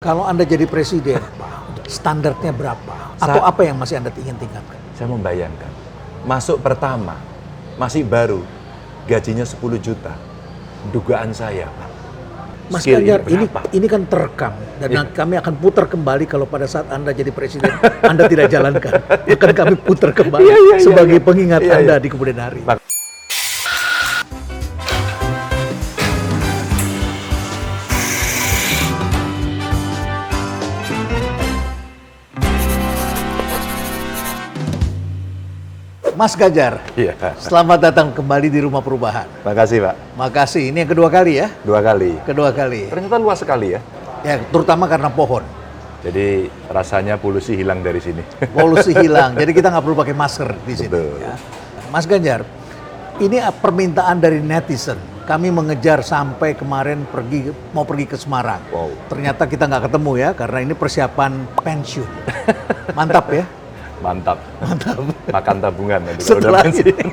Kalau Anda jadi presiden, standarnya berapa? Atau apa yang masih Anda ingin tingkatkan? Saya membayangkan, masuk pertama, masih baru, gajinya 10 juta. Dugaan saya, Pak. Mas skill Ganjar, berapa? ini kan terekam. Dan kami akan putar kembali kalau pada saat Anda jadi presiden, Anda tidak jalankan. Akan kami putar kembali sebagai pengingat Anda di kemudian hari. Mas Ganjar, Iya. selamat datang kembali di Rumah Perubahan. Makasih, Pak. Makasih, ini yang kedua kali ya? 2 kali. Kedua kali. Ternyata luas sekali ya. Ya, terutama karena pohon. Jadi rasanya polusi hilang dari sini. Polusi hilang, jadi kita nggak perlu pakai masker di sini. Betul. Ya. Mas Ganjar, ini permintaan dari netizen. Kami mengejar sampai kemarin mau pergi ke Semarang. Wow. Ternyata kita nggak ketemu ya, karena ini persiapan pensiun. Mantap ya? Mantap. Mantap. Makan tabungan nanti kalau udah Setelah pensiun. ini,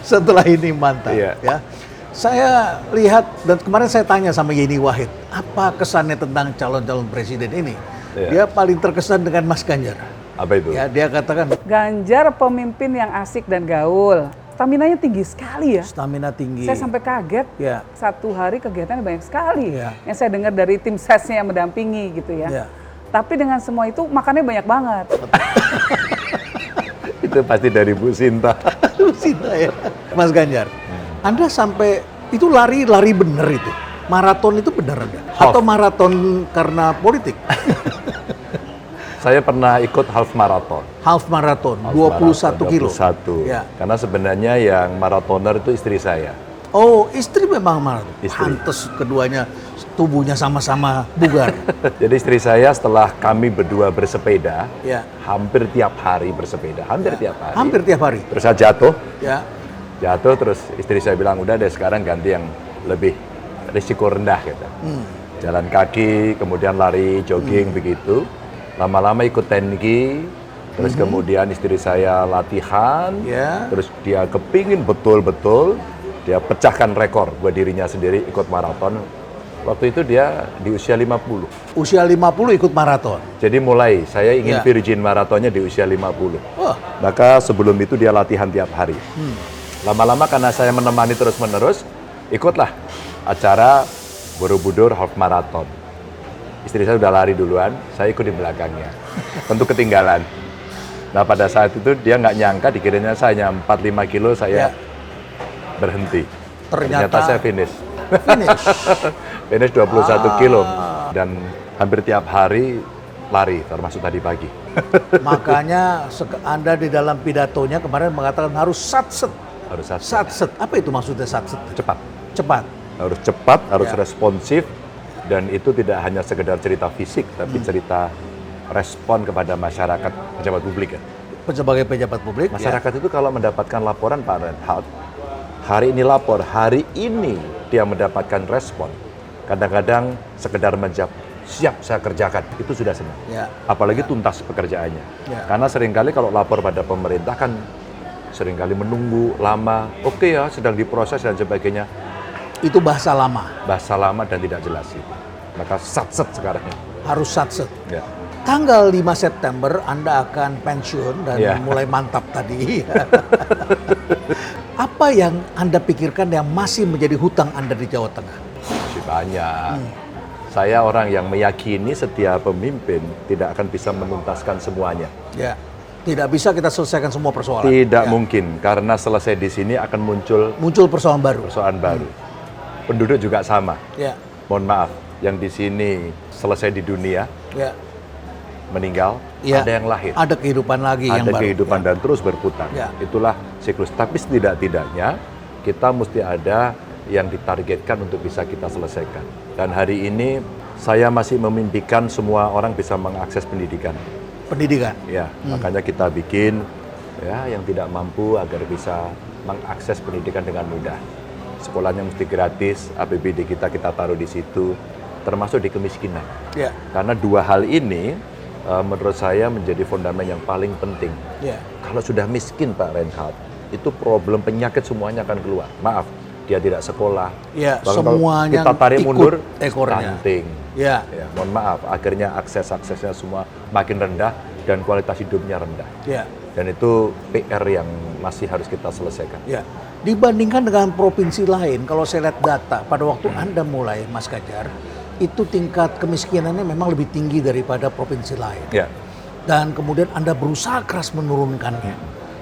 setelah ini mantap Iya. ya. Saya lihat dan kemarin saya tanya sama Yeni Wahid, apa kesannya tentang calon-calon presiden ini? Iya. Dia paling terkesan dengan Mas Ganjar. Apa itu? Ya, dia katakan Ganjar pemimpin yang asik dan gaul. Staminanya tinggi sekali ya. stamina tinggi. Saya sampai kaget. Ya. Satu hari kegiatannya banyak sekali. Ya. Yang saya dengar dari tim sesnya yang mendampingi gitu ya. Ya. Tapi dengan semua itu makannya banyak banget. Itu pasti dari Bu Sinta. Sinta ya. Mas Ganjar, Anda sampai itu lari bener itu. Maraton itu benar Anda? Half. Atau maraton karena politik? Saya pernah ikut half marathon. Half maraton, Half 21 kilo. 21. Ya. Karena sebenarnya yang maratoner itu istri saya. Oh, istri memang maraton. Istri. Pantes keduanya tubuhnya sama-sama bugar. Jadi istri saya setelah kami berdua bersepeda, Ya. hampir tiap hari bersepeda, hampir tiap hari. Hampir tiap hari. Terus saya jatuh, Ya. terus istri saya bilang udah deh sekarang ganti yang lebih risiko rendah gitu. Jalan kaki, kemudian lari, jogging begitu. Lama-lama ikut tenki, terus kemudian istri saya latihan, Ya. terus dia kepingin betul-betul, dia pecahkan rekor buat dirinya sendiri ikut maraton. Waktu itu dia di usia 50. Usia 50 ikut maraton. Jadi mulai saya ingin Ya. virgin maratonnya di usia 50. Wah, Maka sebelum itu dia latihan tiap hari. Lama-lama karena saya menemani terus-menerus, ikutlah acara Borobudur Half Marathon. Istri saya udah lari duluan, saya ikut di belakangnya. Tentu ketinggalan. Nah pada saat itu dia nggak nyangka dikiranya saya 4-5 kilo saya Ya. berhenti. Ternyata saya finish. finish. Finish 21 kilo. Dan hampir tiap hari lari, termasuk tadi pagi. Makanya Anda di dalam pidatonya kemarin mengatakan harus satset. Harus Satset. Apa itu maksudnya satset? cepat. Cepat. Harus cepat, harus Ya. responsif, dan itu tidak hanya sekedar cerita fisik, tapi cerita respon kepada masyarakat, pejabat publik ya. Sebagai pejabat publik. Masyarakat itu kalau mendapatkan laporan Pak Reinhardt, hari ini lapor, hari ini dia mendapatkan respon. Kadang-kadang sekedar menjawab, siap saya kerjakan, itu sudah senang. Ya. Apalagi tuntas pekerjaannya. Ya. Karena seringkali kalau lapor pada pemerintah kan seringkali menunggu lama, oke ya sedang diproses dan sebagainya. Itu bahasa lama. Bahasa lama dan tidak jelas itu. Maka satset sekarang ini. Harus satset. Ya. Tanggal 5 September Anda akan pensiun dan Ya. mulai mantap tadi. Apa yang Anda pikirkan yang masih menjadi hutang Anda di Jawa Tengah? Masih banyak. Saya orang yang meyakini setiap pemimpin tidak akan bisa menuntaskan semuanya. Ya. Tidak bisa kita selesaikan semua persoalan. Tidak Ya. mungkin, karena selesai di sini akan muncul Muncul persoalan baru. persoalan baru. Penduduk juga sama. Ya. Mohon maaf, yang di sini selesai di dunia, Ya. meninggal, Ya. ada yang lahir. Ada kehidupan lagi yang Ada baru. kehidupan Ya. dan terus berputar. Ya. Itulah siklus. Tapi setidak-tidaknya kita mesti ada yang ditargetkan untuk bisa kita selesaikan. Dan hari ini saya masih memimpikan semua orang bisa mengakses pendidikan. Pendidikan. Ya, makanya kita bikin ya yang tidak mampu agar bisa mengakses pendidikan dengan mudah. Sekolahnya mesti gratis, APBD kita taruh di situ, termasuk di kemiskinan. Ya. Karena dua hal ini menurut saya menjadi fondamen yang paling penting. Ya. Kalau sudah miskin Pak Reinhardt, itu problem penyakit semuanya akan keluar. Maaf, dia tidak sekolah. Ya, Bahkan kalau semuanya kita tarik ikut mundur, ekornya. stunting, Ya. Ya, mohon maaf, akhirnya aksesnya semua makin rendah dan kualitas hidupnya rendah. Ya. Dan itu PR yang masih harus kita selesaikan. Ya. Dibandingkan dengan provinsi lain, kalau saya lihat data pada waktu Anda mulai, Mas Ganjar, itu tingkat kemiskinannya memang lebih tinggi daripada provinsi lain. Ya. Dan kemudian Anda berusaha keras menurunkannya.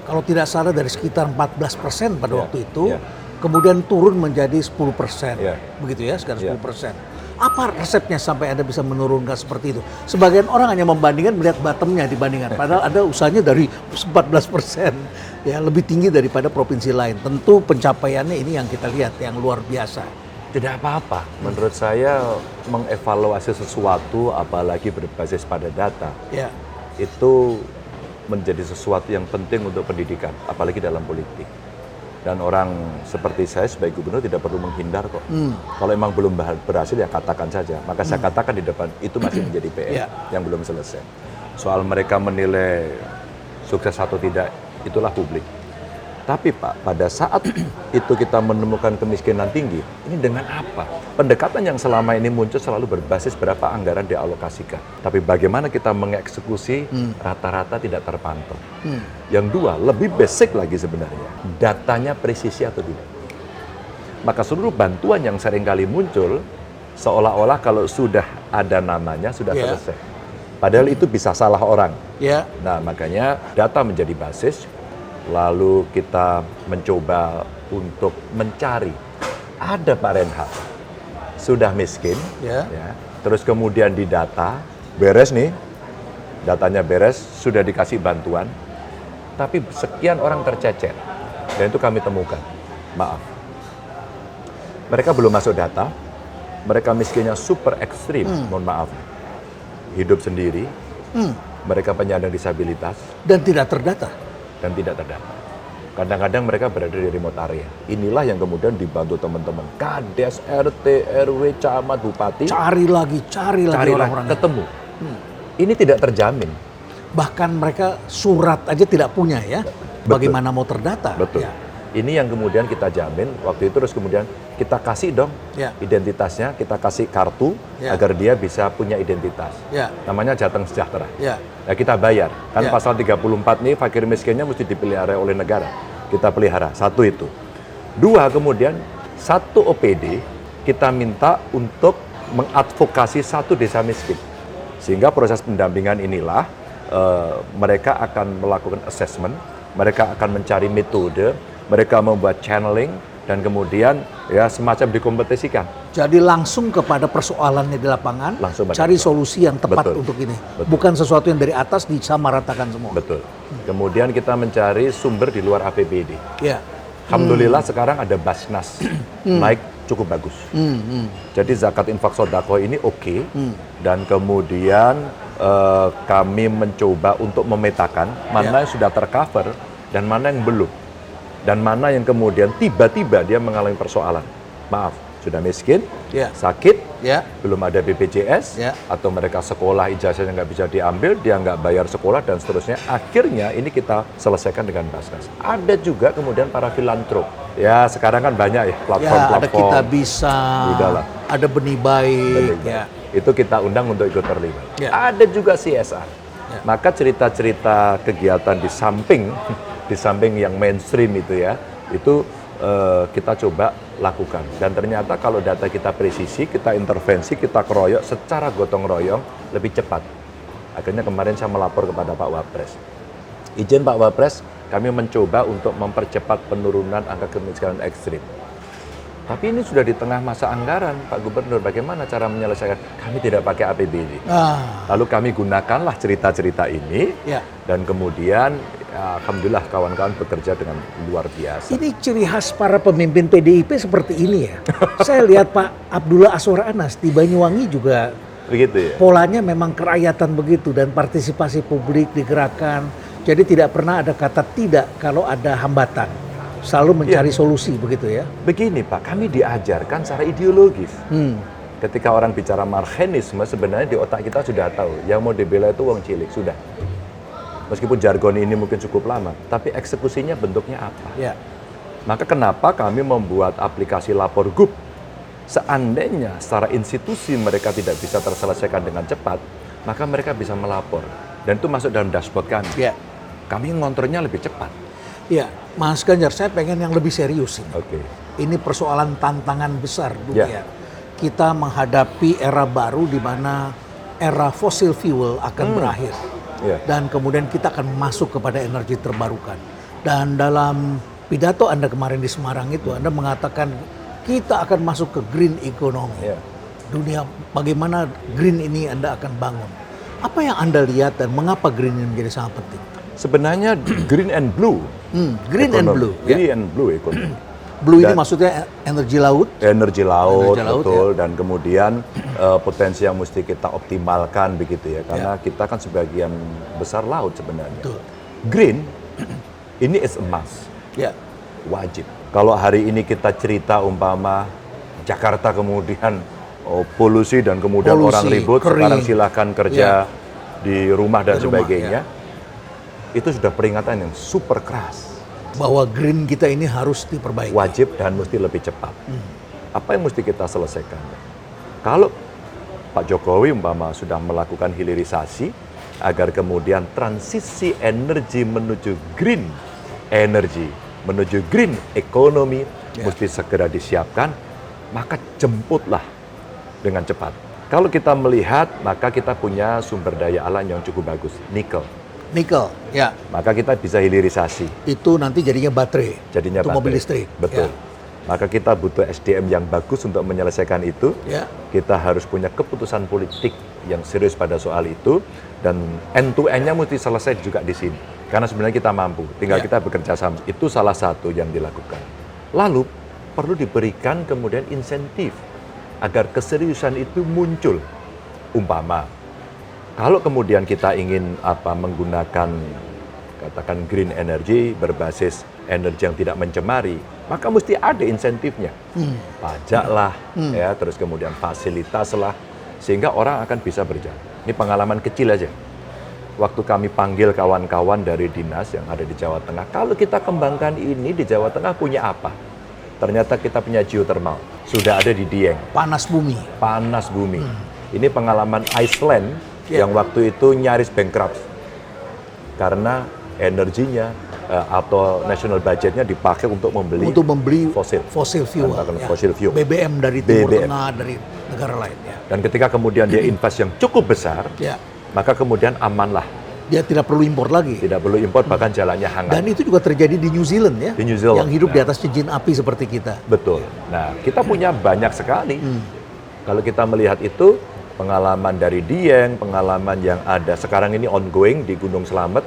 Kalau tidak salah dari sekitar 14% pada Ya. waktu itu, Ya. kemudian turun menjadi 10%. Ya. Begitu ya, sekitar Ya. 10%. Apa resepnya sampai Anda bisa menurunkan seperti itu? Sebagian orang hanya membandingkan melihat bottomnya dibandingkan. Padahal ada usahanya dari 14%. Ya, lebih tinggi daripada provinsi lain. Tentu pencapaiannya ini yang kita lihat, yang luar biasa. Tidak apa-apa. Menurut saya mengevaluasi sesuatu apalagi berbasis pada data Ya, itu menjadi sesuatu yang penting untuk pendidikan, apalagi dalam politik. Dan orang seperti saya sebagai gubernur tidak perlu menghindar kok. Kalau emang belum berhasil ya katakan saja. Maka saya katakan di depan itu masih menjadi PR Ya. yang belum selesai. Soal mereka menilai sukses atau tidak, itulah publik. Tapi Pak, pada saat itu kita menemukan kemiskinan tinggi, ini dengan apa? Pendekatan yang selama ini muncul selalu berbasis berapa anggaran dialokasikan. Tapi bagaimana kita mengeksekusi rata-rata tidak terpantau. Yang dua, lebih basic lagi sebenarnya, datanya presisi atau tidak. Maka seluruh bantuan yang seringkali muncul, seolah-olah kalau sudah ada namanya, sudah Ya. selesai. Padahal itu bisa salah orang. ya, Nah, makanya data menjadi basis, lalu kita mencoba untuk mencari. Ada Pak Renhat, sudah miskin, Ya. terus kemudian didata, beres nih, datanya beres, sudah dikasih bantuan, tapi sekian orang tercecer. Dan itu kami temukan, maaf. Mereka belum masuk data, mereka miskinnya super ekstrim, mohon maaf. Hidup sendiri, mereka penyandang disabilitas, dan tidak terdata. dan tidak terdata. Kadang-kadang mereka berada di remote area. Inilah yang kemudian dibantu teman-teman Kades, RT, RW, camat, bupati. Cari lagi Cari orang-orang. ketemu. Ini tidak terjamin. Bahkan mereka surat aja tidak punya ya. Bagaimana mau terdata? Betul. Ya. Ini yang kemudian kita jamin waktu itu, terus kemudian kita kasih dong Ya. identitasnya, kita kasih kartu Ya. agar dia bisa punya identitas. Ya. Namanya Jateng Sejahtera. Ya. Ya kita bayar. Kan Ya. pasal 34 nih fakir miskinnya mesti dipelihara oleh negara. Kita pelihara. Satu itu. Dua, kemudian satu OPD kita minta untuk mengadvokasi satu desa miskin. Sehingga proses pendampingan inilah mereka akan melakukan assessment, mereka akan mencari metode, mereka membuat channeling, dan kemudian ya semacam dikompetisikan. Jadi langsung kepada persoalannya di lapangan, Langsung pada cari solusi yang tepat Betul. untuk ini. Betul. Bukan sesuatu yang dari atas disamaratakan semua. Betul. Kemudian kita mencari sumber di luar APBD. Ya. Alhamdulillah sekarang ada Basnas naik cukup bagus. Jadi zakat infak sodako ini oke. Dan kemudian kami mencoba untuk memetakan mana yang sudah tercover dan mana yang belum. Dan mana yang kemudian tiba-tiba dia mengalami persoalan. Maaf, sudah miskin, Ya. sakit, Ya. belum ada BPJS, Ya. atau mereka sekolah ijazahnya nggak bisa diambil, dia nggak bayar sekolah, dan seterusnya. Akhirnya ini kita selesaikan dengan Basnas. Ada juga kemudian para filantrop. Ya sekarang kan banyak ya Ya, platform-platform. ada Kita Bisa, Udahlah. ada Benih Baik, Betul. ya. Itu kita undang untuk ikut terlibat. Ya. Ada juga CSR. Ya. Maka cerita-cerita kegiatan di samping yang mainstream itu ya, itu kita coba lakukan. Dan ternyata kalau data kita presisi, kita intervensi, kita keroyok secara gotong royong lebih cepat. Akhirnya kemarin saya melapor kepada Pak Wapres. Izin Pak Wapres, kami mencoba untuk mempercepat penurunan angka kemiskinan ekstrim. Tapi ini sudah di tengah masa anggaran, Pak Gubernur. Bagaimana cara menyelesaikan? Kami tidak pakai APBD. Lalu kami gunakanlah cerita-cerita ini, Ya. dan kemudian ya, alhamdulillah kawan-kawan bekerja dengan luar biasa. Ini ciri khas para pemimpin PDIP seperti ini ya. Saya lihat Pak Abdullah Azwar Anas di Banyuwangi juga Begitu ya? polanya memang kerakyatan begitu dan partisipasi publik digerakkan. Jadi tidak pernah ada kata tidak kalau ada hambatan. Selalu mencari solusi begitu ya. Begini Pak, kami diajarkan secara ideologis. Ketika orang bicara marxisme, sebenarnya di otak kita sudah tahu, yang mau dibela itu wong cilik, sudah. Meskipun jargon ini mungkin cukup lama, tapi eksekusinya bentuknya apa? Ya. Maka kenapa kami membuat aplikasi Lapor Gub Seandainya secara institusi mereka tidak bisa terselesaikan dengan cepat, maka mereka bisa melapor. Dan itu masuk dalam dashboard kami. Ya. Kami ngontrolnya lebih cepat. Ya, Mas Ganjar, saya pengen yang lebih serius ini. Oke. Ini persoalan tantangan besar dunia. Ya. Kita menghadapi era baru di mana era fossil fuel akan berakhir. Ya. Dan kemudian kita akan masuk kepada energi terbarukan. Dan dalam pidato Anda kemarin di Semarang itu, Anda mengatakan kita akan masuk ke green economy. Ya. Dunia, bagaimana green ini Anda akan bangun. Apa yang Anda lihat dan mengapa green ini menjadi sangat penting? Sebenarnya green and blue. Green and ekonomi. blue. Green and blue ekonomi. Blue ini Dan- maksudnya energi laut. Energi laut, Energi laut, betul. Dan kemudian potensi yang mesti kita optimalkan begitu ya. Karena kita kan sebagian besar laut sebenarnya. Betul. Green, ini is a must. Ya. Wajib. Kalau hari ini kita cerita umpama Jakarta kemudian polusi dan kemudian Polusi, orang ribut, kering. sekarang silahkan kerja di rumah dan Di rumah, sebagainya. Itu sudah peringatan yang super keras. Bahwa green kita ini harus diperbaiki. Wajib dan mesti lebih cepat. Apa yang mesti kita selesaikan? Kalau Pak Jokowi umpama sudah melakukan hilirisasi agar kemudian transisi energi menuju green energy, menuju green economy mesti segera disiapkan, maka jemputlah dengan cepat. Kalau kita melihat, maka kita punya sumber daya alam yang cukup bagus, nikel. Nikel, ya. Maka kita bisa hilirisasi. Itu nanti jadinya baterai. Jadinya untuk baterai. mobil listrik. Betul. Maka kita butuh SDM yang bagus untuk menyelesaikan itu. Ya. Kita harus punya keputusan politik yang serius pada soal itu. Dan end to end-nya mesti selesai juga di sini. Karena sebenarnya kita mampu. Tinggal kita bekerja sama. Itu salah satu yang dilakukan. Lalu perlu diberikan kemudian insentif agar keseriusan itu muncul. Umpama, kalau kemudian kita ingin menggunakan katakan green energy berbasis energi yang tidak mencemari, maka mesti ada insentifnya. Pajak lah, ya, terus kemudian fasilitas lah, sehingga orang akan bisa berjalan. Ini pengalaman kecil aja. Waktu kami panggil kawan-kawan dari dinas yang ada di Jawa Tengah, kalau kita kembangkan ini di Jawa Tengah punya apa? Ternyata kita punya geothermal, sudah ada di Dieng. Panas bumi. Panas bumi. Ini pengalaman Iceland yang waktu itu nyaris bankrupt karena energinya atau national budgetnya dipakai untuk membeli fosil fuel. Fossil fuel. BBM dari Timur BBM. Tengah, dari negara lain. Ya. Dan ketika kemudian dia invest yang cukup besar, Ya. maka kemudian amanlah, Dia tidak perlu impor lagi. tidak perlu impor, bahkan jalannya hangat. Dan itu juga terjadi di New Zealand ya. Di New Zealand. Yang hidup di atas cincin api seperti kita. Betul. Nah, kita punya banyak sekali. Kalau kita melihat itu, pengalaman dari Dieng, pengalaman yang ada sekarang ini ongoing di Gunung Slamet,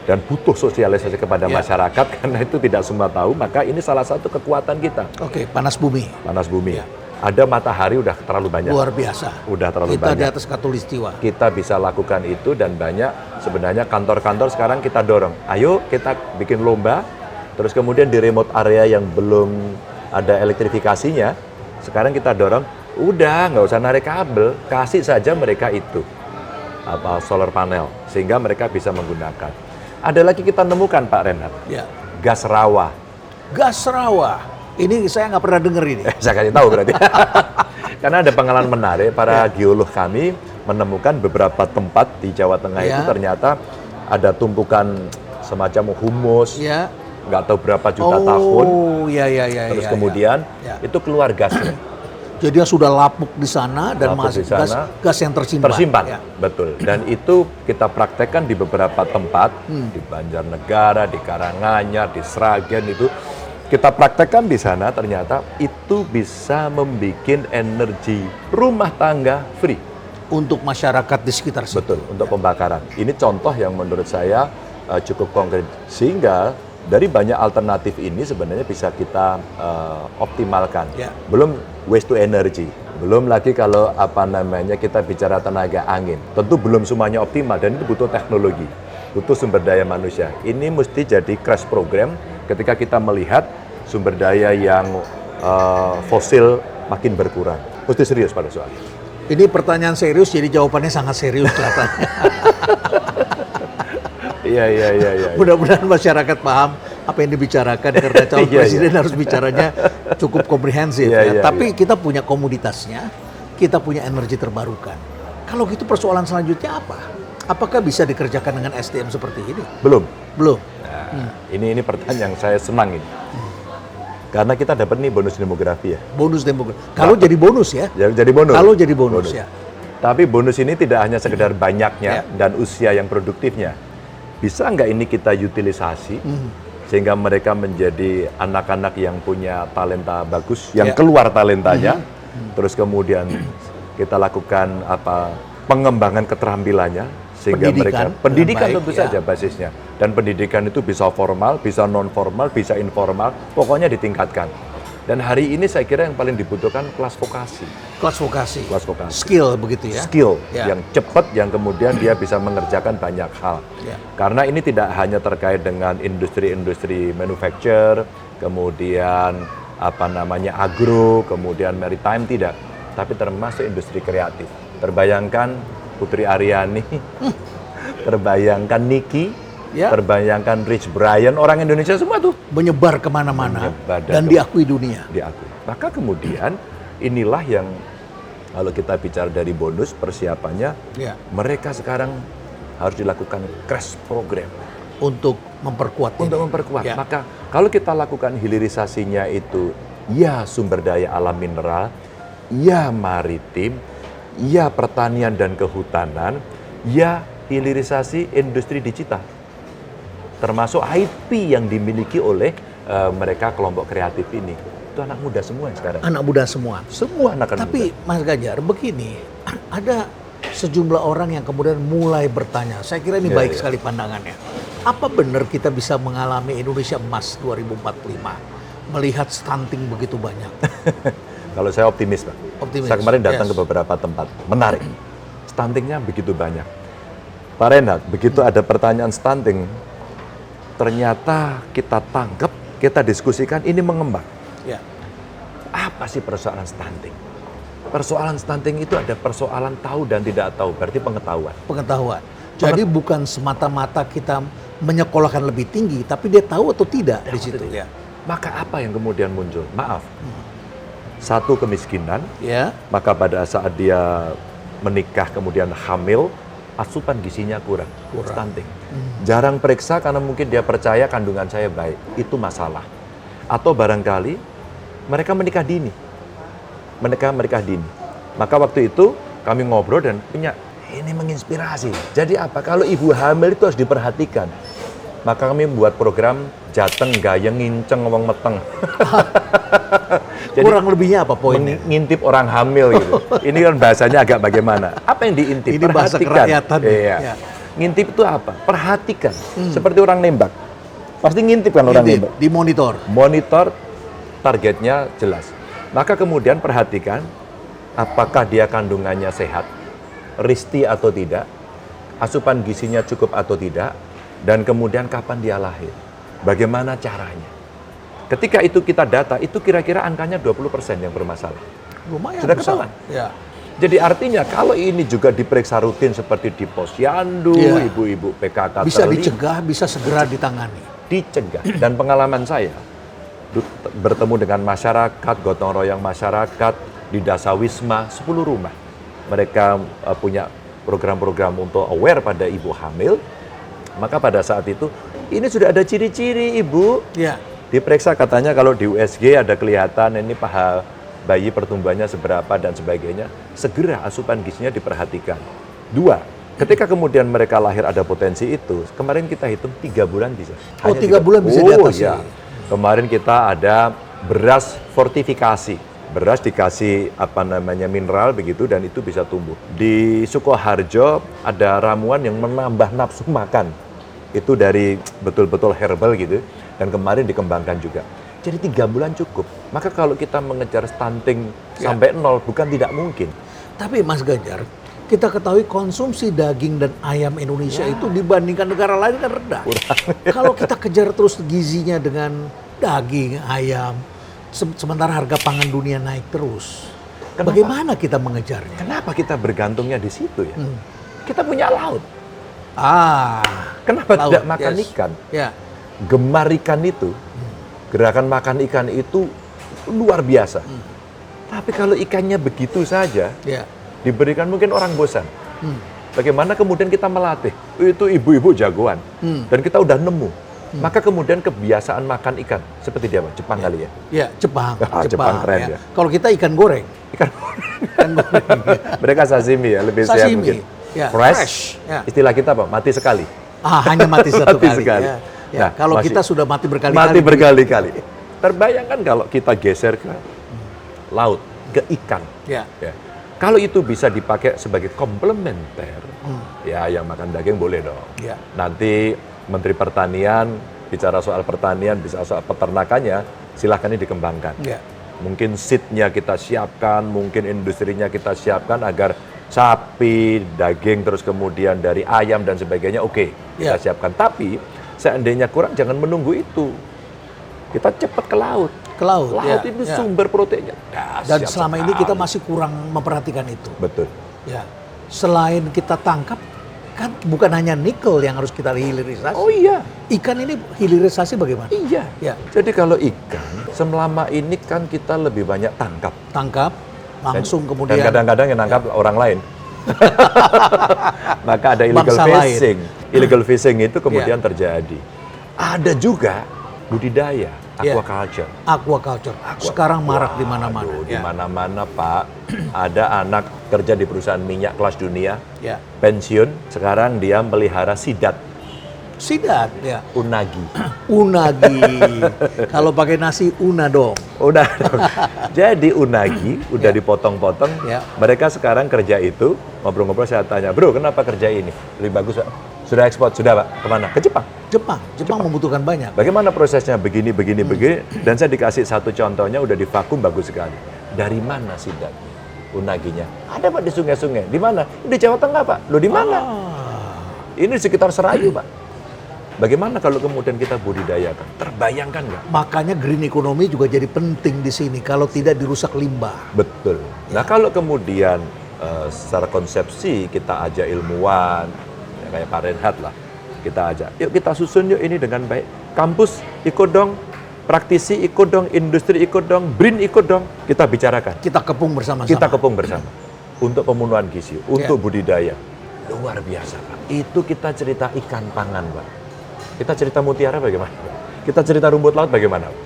dan butuh sosialisasi kepada masyarakat, karena itu tidak semua tahu, maka ini salah satu kekuatan kita. Oke, panas bumi. Panas bumi. Ada matahari udah terlalu banyak. Luar biasa. Udah terlalu Kita di banyak. atas khatulistiwa. Kita bisa lakukan itu, dan banyak sebenarnya kantor-kantor sekarang kita dorong. Ayo kita bikin lomba, terus kemudian di remote area yang belum ada elektrifikasinya, sekarang kita dorong, udah nggak usah narik kabel, kasih saja mereka itu solar panel, sehingga mereka bisa menggunakan. Ada lagi kita nemukan Pak Renhard, Ya. gas rawa. Gas rawa. Ini saya nggak pernah dengar ini. Saya kasih tahu berarti. Karena ada pengalaman menarik, para geolog kami menemukan beberapa tempat di Jawa Tengah itu ternyata ada tumpukan semacam humus, Ya. nggak tahu berapa juta tahun, Oh, ya. terus kemudian Ya. itu keluar gasnya. Jadi dia sudah lapuk di sana dan Lapuk masih di sana, gas yang tersimpan. Ya. Betul. Dan itu kita praktekkan di beberapa tempat, di Banjarnegara, di Karanganyar, di Sragen itu. Kita praktekkan di sana, ternyata itu bisa membuat energi rumah tangga free. Untuk masyarakat di sekitar situ. Betul, untuk pembakaran. Ini contoh yang menurut saya cukup konkret. Sehingga dari banyak alternatif ini sebenarnya bisa kita optimalkan. Ya. Belum waste to energy. Belum lagi kalau kita bicara tenaga angin. Tentu belum semuanya optimal, dan itu butuh teknologi. Butuh sumber daya manusia. Ini mesti jadi crash program ketika kita melihat sumber daya yang fosil makin berkurang. Mesti serius pada soal ini. Ini pertanyaan serius, jadi jawabannya sangat serius kelihatannya. Iya. Mudah-mudahan masyarakat paham apa yang dibicarakan karena calon Iya, presiden harus bicaranya cukup komprehensif Iya, iya, Tapi iya. kita punya komoditasnya, kita punya energi terbarukan. Kalau gitu persoalan selanjutnya apa? Apakah bisa dikerjakan dengan SDM seperti ini? Belum. Belum. Nah, ini pertanyaan yang saya senang ini. Karena kita dapat nih bonus demografi ya. Bonus demografi. Kalau jadi bonus ya. Jadi bonus. Kalau jadi bonus ya. Tapi bonus ini tidak hanya sekedar banyaknya Ya. dan usia yang produktifnya. Bisa nggak ini kita utilisasi sehingga mereka menjadi anak-anak yang punya talenta bagus, yang Ya. keluar talentanya, terus kemudian kita lakukan pengembangan keterampilannya sehingga Pendidikan mereka pendidikan dengan tentu baik, ya. saja basisnya, dan pendidikan itu bisa formal, bisa non formal, bisa informal, pokoknya ditingkatkan. Dan hari ini saya kira yang paling dibutuhkan kelas vokasi. Kelas vokasi. Kelas vokasi. Skill begitu ya. Skill Ya. yang cepat, yang kemudian dia bisa mengerjakan banyak hal. Ya. Karena ini tidak hanya terkait dengan industri-industri manufacture, kemudian agro, kemudian maritime, tidak, tapi termasuk industri kreatif. Terbayangkan Putri Aryani, terbayangkan Niki, Ya. terbayangkan Rich Brian, orang Indonesia semua tuh Menyebar kemana-mana Menyebar dan diakui dunia. diakui. Maka kemudian inilah yang kalau kita bicara dari bonus persiapannya, Ya. mereka sekarang harus dilakukan crash program Untuk memperkuat untuk ini. memperkuat. Ya. Maka kalau kita lakukan hilirisasinya itu ya sumber daya alam mineral, ya maritim, ya pertanian dan kehutanan, ya hilirisasi industri digital. Termasuk IP yang dimiliki oleh mereka kelompok kreatif ini. Itu anak muda semua yang sekarang. Anak muda semua. Semua anak muda. Tapi Mas Ganjar, begini, ada sejumlah orang yang kemudian mulai bertanya, saya kira ini Ya, baik ya. sekali pandangannya. Apa benar kita bisa mengalami Indonesia emas 2045 melihat stunting begitu banyak? Kalau saya optimis, Pak. Optimis, Saya kemarin datang yes. ke beberapa tempat. Menarik. Stuntingnya begitu banyak. Pak Renat, begitu ada pertanyaan stunting, ternyata kita tangkap, kita diskusikan, ini mengembang. Ya. Apa sih persoalan stunting? Persoalan stunting itu ada persoalan tahu dan tidak tahu, berarti pengetahuan. Pengetahuan. Jadi bukan semata-mata kita menyekolahkan lebih tinggi, tapi dia tahu atau tidak di situ. Ya. Maka apa yang kemudian muncul? Maaf. Satu, kemiskinan, Ya. maka pada saat dia menikah kemudian hamil, asupan gizinya kurang. Stunting. Jarang periksa karena mungkin dia percaya kandungan saya baik. Itu masalah. Atau barangkali mereka menikah dini. Menikah dini. Maka waktu itu kami ngobrol dan punya, ini menginspirasi. Jadi apa? Kalau ibu hamil itu harus diperhatikan. Maka kami membuat program Jateng Gayeng Nginceng Wong Meteng. Jadi, Kurang lebihnya apa poinnya? ngintip orang hamil gitu. Ini kan bahasanya agak bagaimana? Apa yang diintip? Ini bahasa kerakyatan. Iya. Ya. Ngintip itu apa? Perhatikan. Seperti orang nembak. Pasti ngintip kan orang nembak. Dimonitor. Monitor, targetnya jelas. Maka kemudian perhatikan apakah dia kandungannya sehat, risti atau tidak, asupan gizinya cukup atau tidak, dan kemudian kapan dia lahir. Bagaimana caranya? Ketika itu kita data, itu kira-kira angkanya 20% yang bermasalah. Lumayan Sudah besar. ketahuan. Ya. Jadi artinya kalau ini juga diperiksa rutin seperti di posyandu, Iya. ibu-ibu PKK Bisa terlibat, dicegah, bisa segera ditangani. dicegah. Dan pengalaman saya bertemu dengan masyarakat, gotong royong masyarakat di Dasawisma 10 rumah. Mereka punya program-program untuk aware pada ibu hamil. Maka pada saat itu ini sudah ada ciri-ciri ibu. Ya. Diperiksa katanya kalau di USG ada kelihatan ini paha bayi pertumbuhannya seberapa dan sebagainya. Segera asupan gizinya diperhatikan. 2, ketika kemudian mereka lahir ada potensi itu, kemarin kita hitung 3 bulan bisa. Oh, Hanya 3 bulan bisa diatasi. Ya. Kemarin kita ada beras fortifikasi. Beras dikasih mineral begitu dan itu bisa tumbuh. Di Sukoharjo ada ramuan yang menambah nafsu makan. Itu dari betul-betul herbal gitu. Dan kemarin dikembangkan juga. Jadi 3 bulan cukup. Maka kalau kita mengejar stunting sampai 0 bukan tidak mungkin. Tapi Mas Ganjar, kita ketahui konsumsi daging dan ayam Indonesia itu dibandingkan negara lain kan rendah. Kalau kita kejar terus gizinya dengan daging, ayam, sementara harga pangan dunia naik terus. Kenapa? Bagaimana kita mengejarnya? Kenapa kita bergantungnya di situ ya? Kita punya laut. Ah, Kenapa laut, tidak makan yes. ikan? Ya. gemar ikan itu, gerakan makan ikan itu luar biasa. Tapi kalau ikannya begitu saja, Ya. diberikan mungkin orang bosan. Bagaimana kemudian kita melatih? Itu ibu-ibu jagoan. Dan kita udah nemu. Maka kemudian kebiasaan makan ikan. Seperti dia, Pak? Jepang kali ya? Ya, Jepang. Jepang keren ya. Kalau kita ikan goreng. Ikan Ikan goreng. mereka sashimi ya, lebih sehat Sashimi. mungkin. Ya, Fresh. fresh. Ya. Istilah kita apa? Mati sekali. Hanya mati satu Mati kali. sekali. Ya. Ya, Nah, kalau masih- kita sudah mati berkali-kali. Mati berkali-kali. Terbayangkan kalau kita geser ke laut, ke ikan. Ya. Ya. Kalau itu bisa dipakai sebagai komplementer, ya yang makan daging boleh dong. Ya. Nanti Menteri Pertanian bicara soal pertanian, bisa soal peternakannya, silahkan ini dikembangkan. Ya. Mungkin seednya kita siapkan, mungkin industrinya kita siapkan agar sapi, daging, terus kemudian dari ayam dan sebagainya, oke, kita Ya. siapkan. Tapi seandainya kurang, jangan menunggu itu. Kita cepat ke laut. Ke laut. Laut ya. itu Ya. sumber proteinnya. Dan Dahsyat selama ini sekali. kita masih kurang memperhatikan itu. Betul. Ya. Selain kita tangkap, kan bukan hanya nikel yang harus kita hilirisasi. Oh iya, Ikan ini hilirisasi bagaimana? iya. Ya. Jadi kalau ikan, selama ini kan kita lebih banyak tangkap. Tangkap, langsung Dan kemudian kadang-kadang yang nangkap orang lain. Maka ada illegal Bangsa lain. fishing. Illegal fishing itu kemudian terjadi. Ada juga budidaya, aquaculture. aquaculture. Sekarang marak di mana-mana. Aduh, di Ya. mana-mana Pak. Ada anak kerja di perusahaan minyak kelas dunia, Ya. pensiun, sekarang dia melihara sidat, Sidat, ya. unagi. Unagi. Kalau pakai nasi una dong. Udah. Jadi unagi udah Ya. dipotong-potong. Ya. Mereka sekarang kerja itu, ngobrol-ngobrol saya tanya, "Bro, kenapa kerja ini? Lebih bagus, Pak." Sudah ekspor, sudah Pak. Kemana? Ke Jepang. Jepang membutuhkan banyak. Bagaimana prosesnya? Begini. Dan saya dikasih satu contohnya, udah divakum bagus sekali. Dari mana sidatnya? Unaginya. Ada Pak di sungai-sungai. Di mana? Di Jawa Tengah Pak. Loh di mana? Ini di sekitar Serayu Pak. Bagaimana kalau kemudian kita budidayakan? Terbayangkan nggak? Makanya green economy juga jadi penting di sini kalau tidak dirusak limbah. Betul. Nah kalau kemudian secara konsepsi kita ajak ilmuwan, ya kayak Pak Reinhardt lah, kita ajak, yuk kita susun yuk ini dengan baik. Kampus ikut dong, praktisi ikut dong, industri ikut dong, BRIN ikut dong. Kita bicarakan, Kita kepung bersama-sama. kita kepung bersama. Untuk pemenuhan gizi, untuk budidaya. Luar biasa Pak. Itu kita cerita ikan pangan Pak. Kita cerita mutiara bagaimana Pak? Kita cerita rumput laut bagaimana Pak?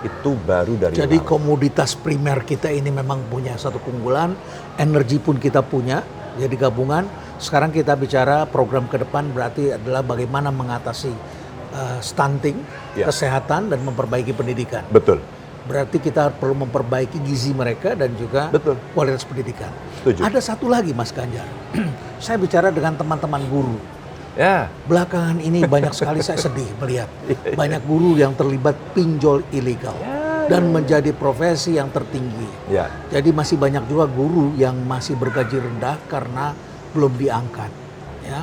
Itu baru dari Jadi laut. komoditas primer kita ini memang punya satu keunggulan, energi pun kita punya, jadi gabungan. Sekarang kita bicara program ke depan berarti adalah bagaimana mengatasi stunting, Ya. kesehatan dan memperbaiki pendidikan. Betul. Berarti kita perlu memperbaiki gizi mereka dan juga Betul. kualitas pendidikan. Setuju. Ada satu lagi Mas Ganjar, saya bicara dengan teman-teman guru. Ya, Belakangan ini banyak sekali saya sedih melihat banyak guru yang terlibat pinjol ilegal dan menjadi profesi yang tertinggi. ya. Jadi masih banyak juga guru yang masih bergaji rendah karena belum diangkat, ya.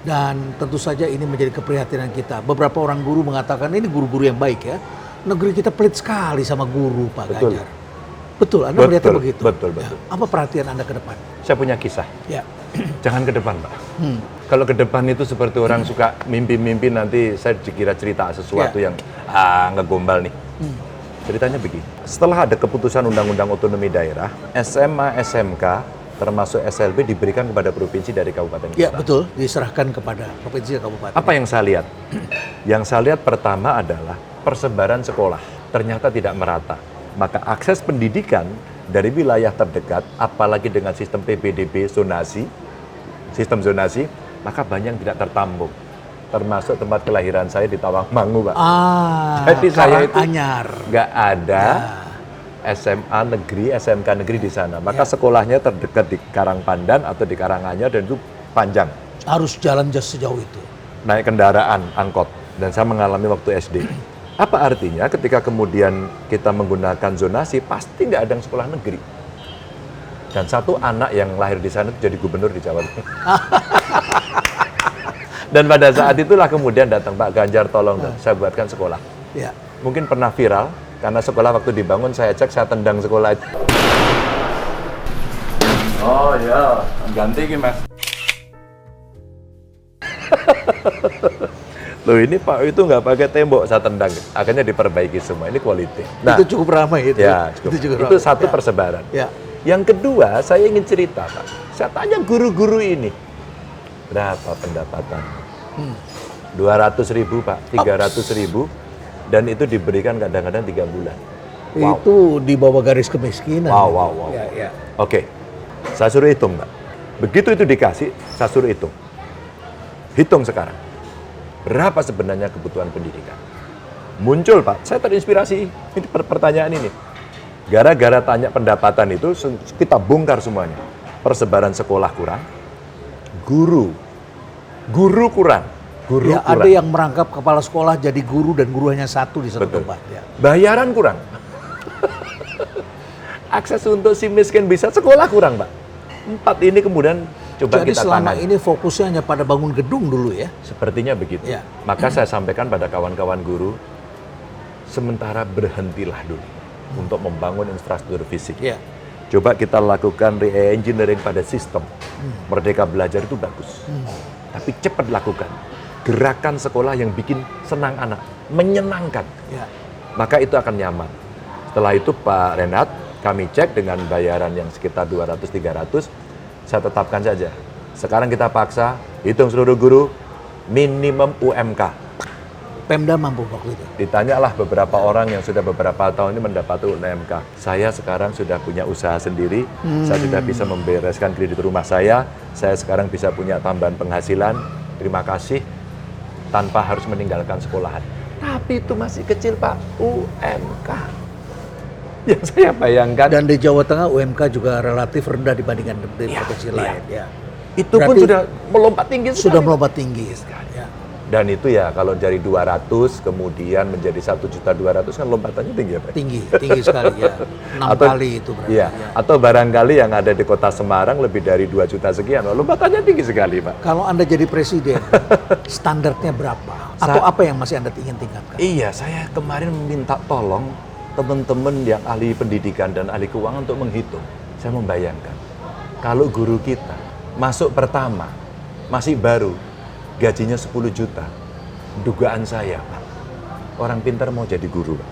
Dan tentu saja ini menjadi keprihatinan kita. Beberapa orang guru mengatakan ini guru-guru yang baik ya. Negeri kita pelit sekali sama guru, Pak Betul. Ganjar. Betul, Anda Betul, melihatnya begitu. betul, Ya. betul. Apa perhatian Anda ke depan? Saya punya kisah. Ya. Jangan ke depan, Pak. Kalau ke depan itu seperti orang suka mimpi-mimpi nanti saya dikira cerita sesuatu yang ngegombal nih. Ceritanya begini. Setelah ada keputusan Undang-Undang Otonomi Daerah, SMA, SMK, termasuk SLB diberikan kepada provinsi dari kabupaten Ya, kota. betul, diserahkan kepada provinsi dan kabupaten. Apa yang saya lihat? Yang saya lihat pertama adalah persebaran sekolah. Ternyata tidak merata. Maka akses pendidikan dari wilayah terdekat, apalagi dengan sistem PPDB zonasi, sistem zonasi, maka banyak yang tidak tertampung. Termasuk tempat kelahiran saya di Tawangmangu, Pak. Jadi saya itu Karanganyar. nggak ada SMA negeri, SMK negeri di sana. Maka sekolahnya terdekat di Karangpandan atau di Karanganyar dan itu panjang. Harus jalan sejauh itu. Naik kendaraan, angkot. Dan saya mengalami waktu SD. Apa artinya ketika kemudian kita menggunakan zonasi, pasti nggak ada yang sekolah negeri. Dan satu anak yang lahir di sana itu jadi gubernur di Jawa Timur. Dan pada saat itulah kemudian datang Pak Ganjar, tolong dong, saya buatkan sekolah. Ya. Mungkin pernah viral, karena sekolah waktu dibangun saya cek, saya tendang sekolah itu. Oh iya, ganti ki Mas. Loh ini Pak itu nggak pakai tembok, saya tendang. Akhirnya diperbaiki semua, ini quality. Itu cukup ramai itu. Ya, cukup. Itu, Itu satu Ya. persebaran. Ya. Yang kedua, saya ingin cerita Pak. Saya tanya guru-guru ini, berapa pendapatan? 200.000 Pak, 300.000, dan itu diberikan kadang-kadang 3 bulan. Wow. Itu di bawah garis kemiskinan. Wow. Ya, ya. Oke, saya suruh hitung Pak. Begitu itu dikasih, saya suruh hitung. Hitung sekarang. Berapa sebenarnya kebutuhan pendidikan? Muncul Pak, saya terinspirasi ini pertanyaan ini. Gara-gara tanya pendapatan itu, kita bongkar semuanya. Persebaran sekolah kurang, guru kurang, guru Ya, kurang. ada yang merangkap kepala sekolah jadi guru dan guru hanya satu di satu Betul. tempat. Ya. Bayaran kurang. Akses untuk si miskin bisa, sekolah kurang Pak. 4 ini kemudian coba Jadi kita selama tangani. ini fokusnya hanya pada bangun gedung dulu ya. Sepertinya begitu. Ya. Maka saya sampaikan pada kawan-kawan guru, sementara berhentilah dulu untuk membangun infrastruktur fisik. Ya. Coba kita lakukan re-engineering pada sistem. Merdeka belajar itu bagus. Tapi cepat lakukan. Gerakan sekolah yang bikin senang anak, menyenangkan. Ya. Maka itu akan nyaman. Setelah itu Pak Renat, kami cek dengan bayaran yang sekitar 200-300, saya tetapkan saja. Sekarang kita paksa, hitung seluruh guru, minimum UMK. Pemda mampu waktu itu. Ditanyalah beberapa orang yang sudah beberapa tahun ini mendapat UMK. Saya sekarang sudah punya usaha sendiri, saya sudah bisa membereskan kredit rumah saya sekarang bisa punya tambahan penghasilan, terima kasih, tanpa harus meninggalkan sekolahan. Tapi itu masih kecil Pak, UMK. Yang saya bayangkan, Dan di Jawa Tengah UMK juga relatif rendah dibandingkan di Iya, provinsi iya. lain. Ya. itu pun Berarti sudah melompat tinggi sekali. Sudah melompat tinggi. Ya. Dan itu ya kalau dari 200 kemudian menjadi 1.200.000 kan lompatannya tinggi ya Pak? Tinggi sekali ya. 6 kali itu berarti. Iya, Ya. atau barangkali yang ada di kota Semarang lebih dari 2 juta sekian, lompatannya tinggi sekali Pak. Kalau Anda jadi presiden, standarnya berapa? Atau apa yang masih Anda ingin tingkatkan? Iya, saya kemarin minta tolong teman-teman yang ahli pendidikan dan ahli keuangan untuk menghitung. Saya membayangkan, kalau guru kita masuk pertama, masih baru, gajinya 10 juta, dugaan saya Pak, orang pintar mau jadi guru Pak.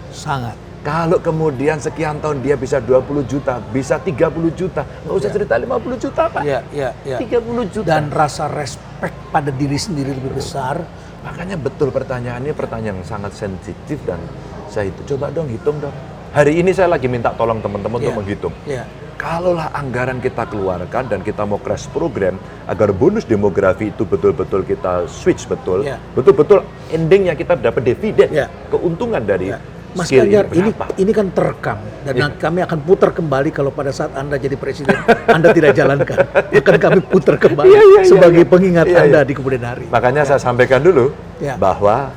Sangat. Kalau kemudian sekian tahun dia bisa 20 juta, bisa 30 juta, nggak usah cerita 50 juta Pak. Ya. 30 juta. Dan rasa respect pada diri sendiri lebih besar. Makanya betul pertanyaannya pertanyaan yang sangat sensitif dan saya itu coba dong hitung dong. Hari ini saya lagi minta tolong teman-teman untuk menghitung. Ya. Kalaulah anggaran kita keluarkan dan kita mau crash program agar bonus demografi itu betul-betul kita switch betul, Ya. betul-betul endingnya kita dapat dividen, Ya. keuntungan dari Ya. Mas skill Ganjar, ini ini, berapa? ini kan terekam dan Ya. kami akan putar kembali kalau pada saat Anda jadi presiden Anda tidak jalankan, akan kami putar kembali Iya, sebagai pengingat Iya, Anda iya. di kemudian hari. Makanya saya sampaikan dulu Ya. bahwa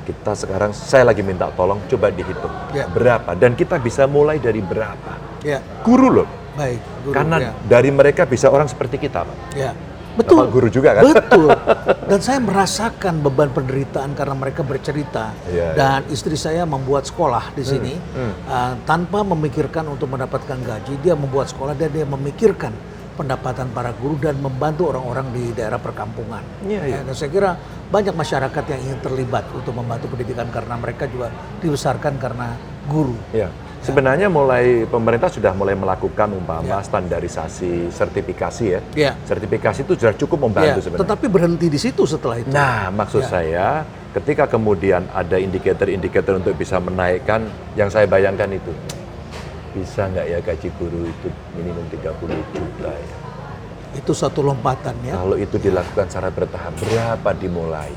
kita sekarang saya lagi minta tolong coba dihitung Ya. berapa dan kita bisa mulai dari berapa. Ya, Guru loh. baik. Guru, Karena ya. dari mereka bisa orang seperti kita, Pak. Ya. Betul. Bapak guru juga kan? Betul. Dan saya merasakan beban penderitaan karena mereka bercerita. Iya, Dan istri saya membuat sekolah di sini tanpa memikirkan untuk mendapatkan gaji. Dia membuat sekolah dan dia memikirkan pendapatan para guru dan membantu orang-orang di daerah perkampungan. Iya, iya. Dan saya kira banyak masyarakat yang ingin terlibat untuk membantu pendidikan karena mereka juga dibesarkan karena guru. Ya. Sebenarnya mulai pemerintah sudah mulai melakukan Ya. umpama standarisasi sertifikasi ya. Ya. Sertifikasi itu sudah cukup membantu sebenarnya. Tetapi berhenti di situ setelah itu. Nah, maksud Ya. saya ketika kemudian ada indikator-indikator untuk bisa menaikkan, yang saya bayangkan itu, bisa nggak ya gaji guru itu minimum 30 juta ya. Itu satu lompatan ya. Kalau itu dilakukan secara bertahap, berapa dimulai?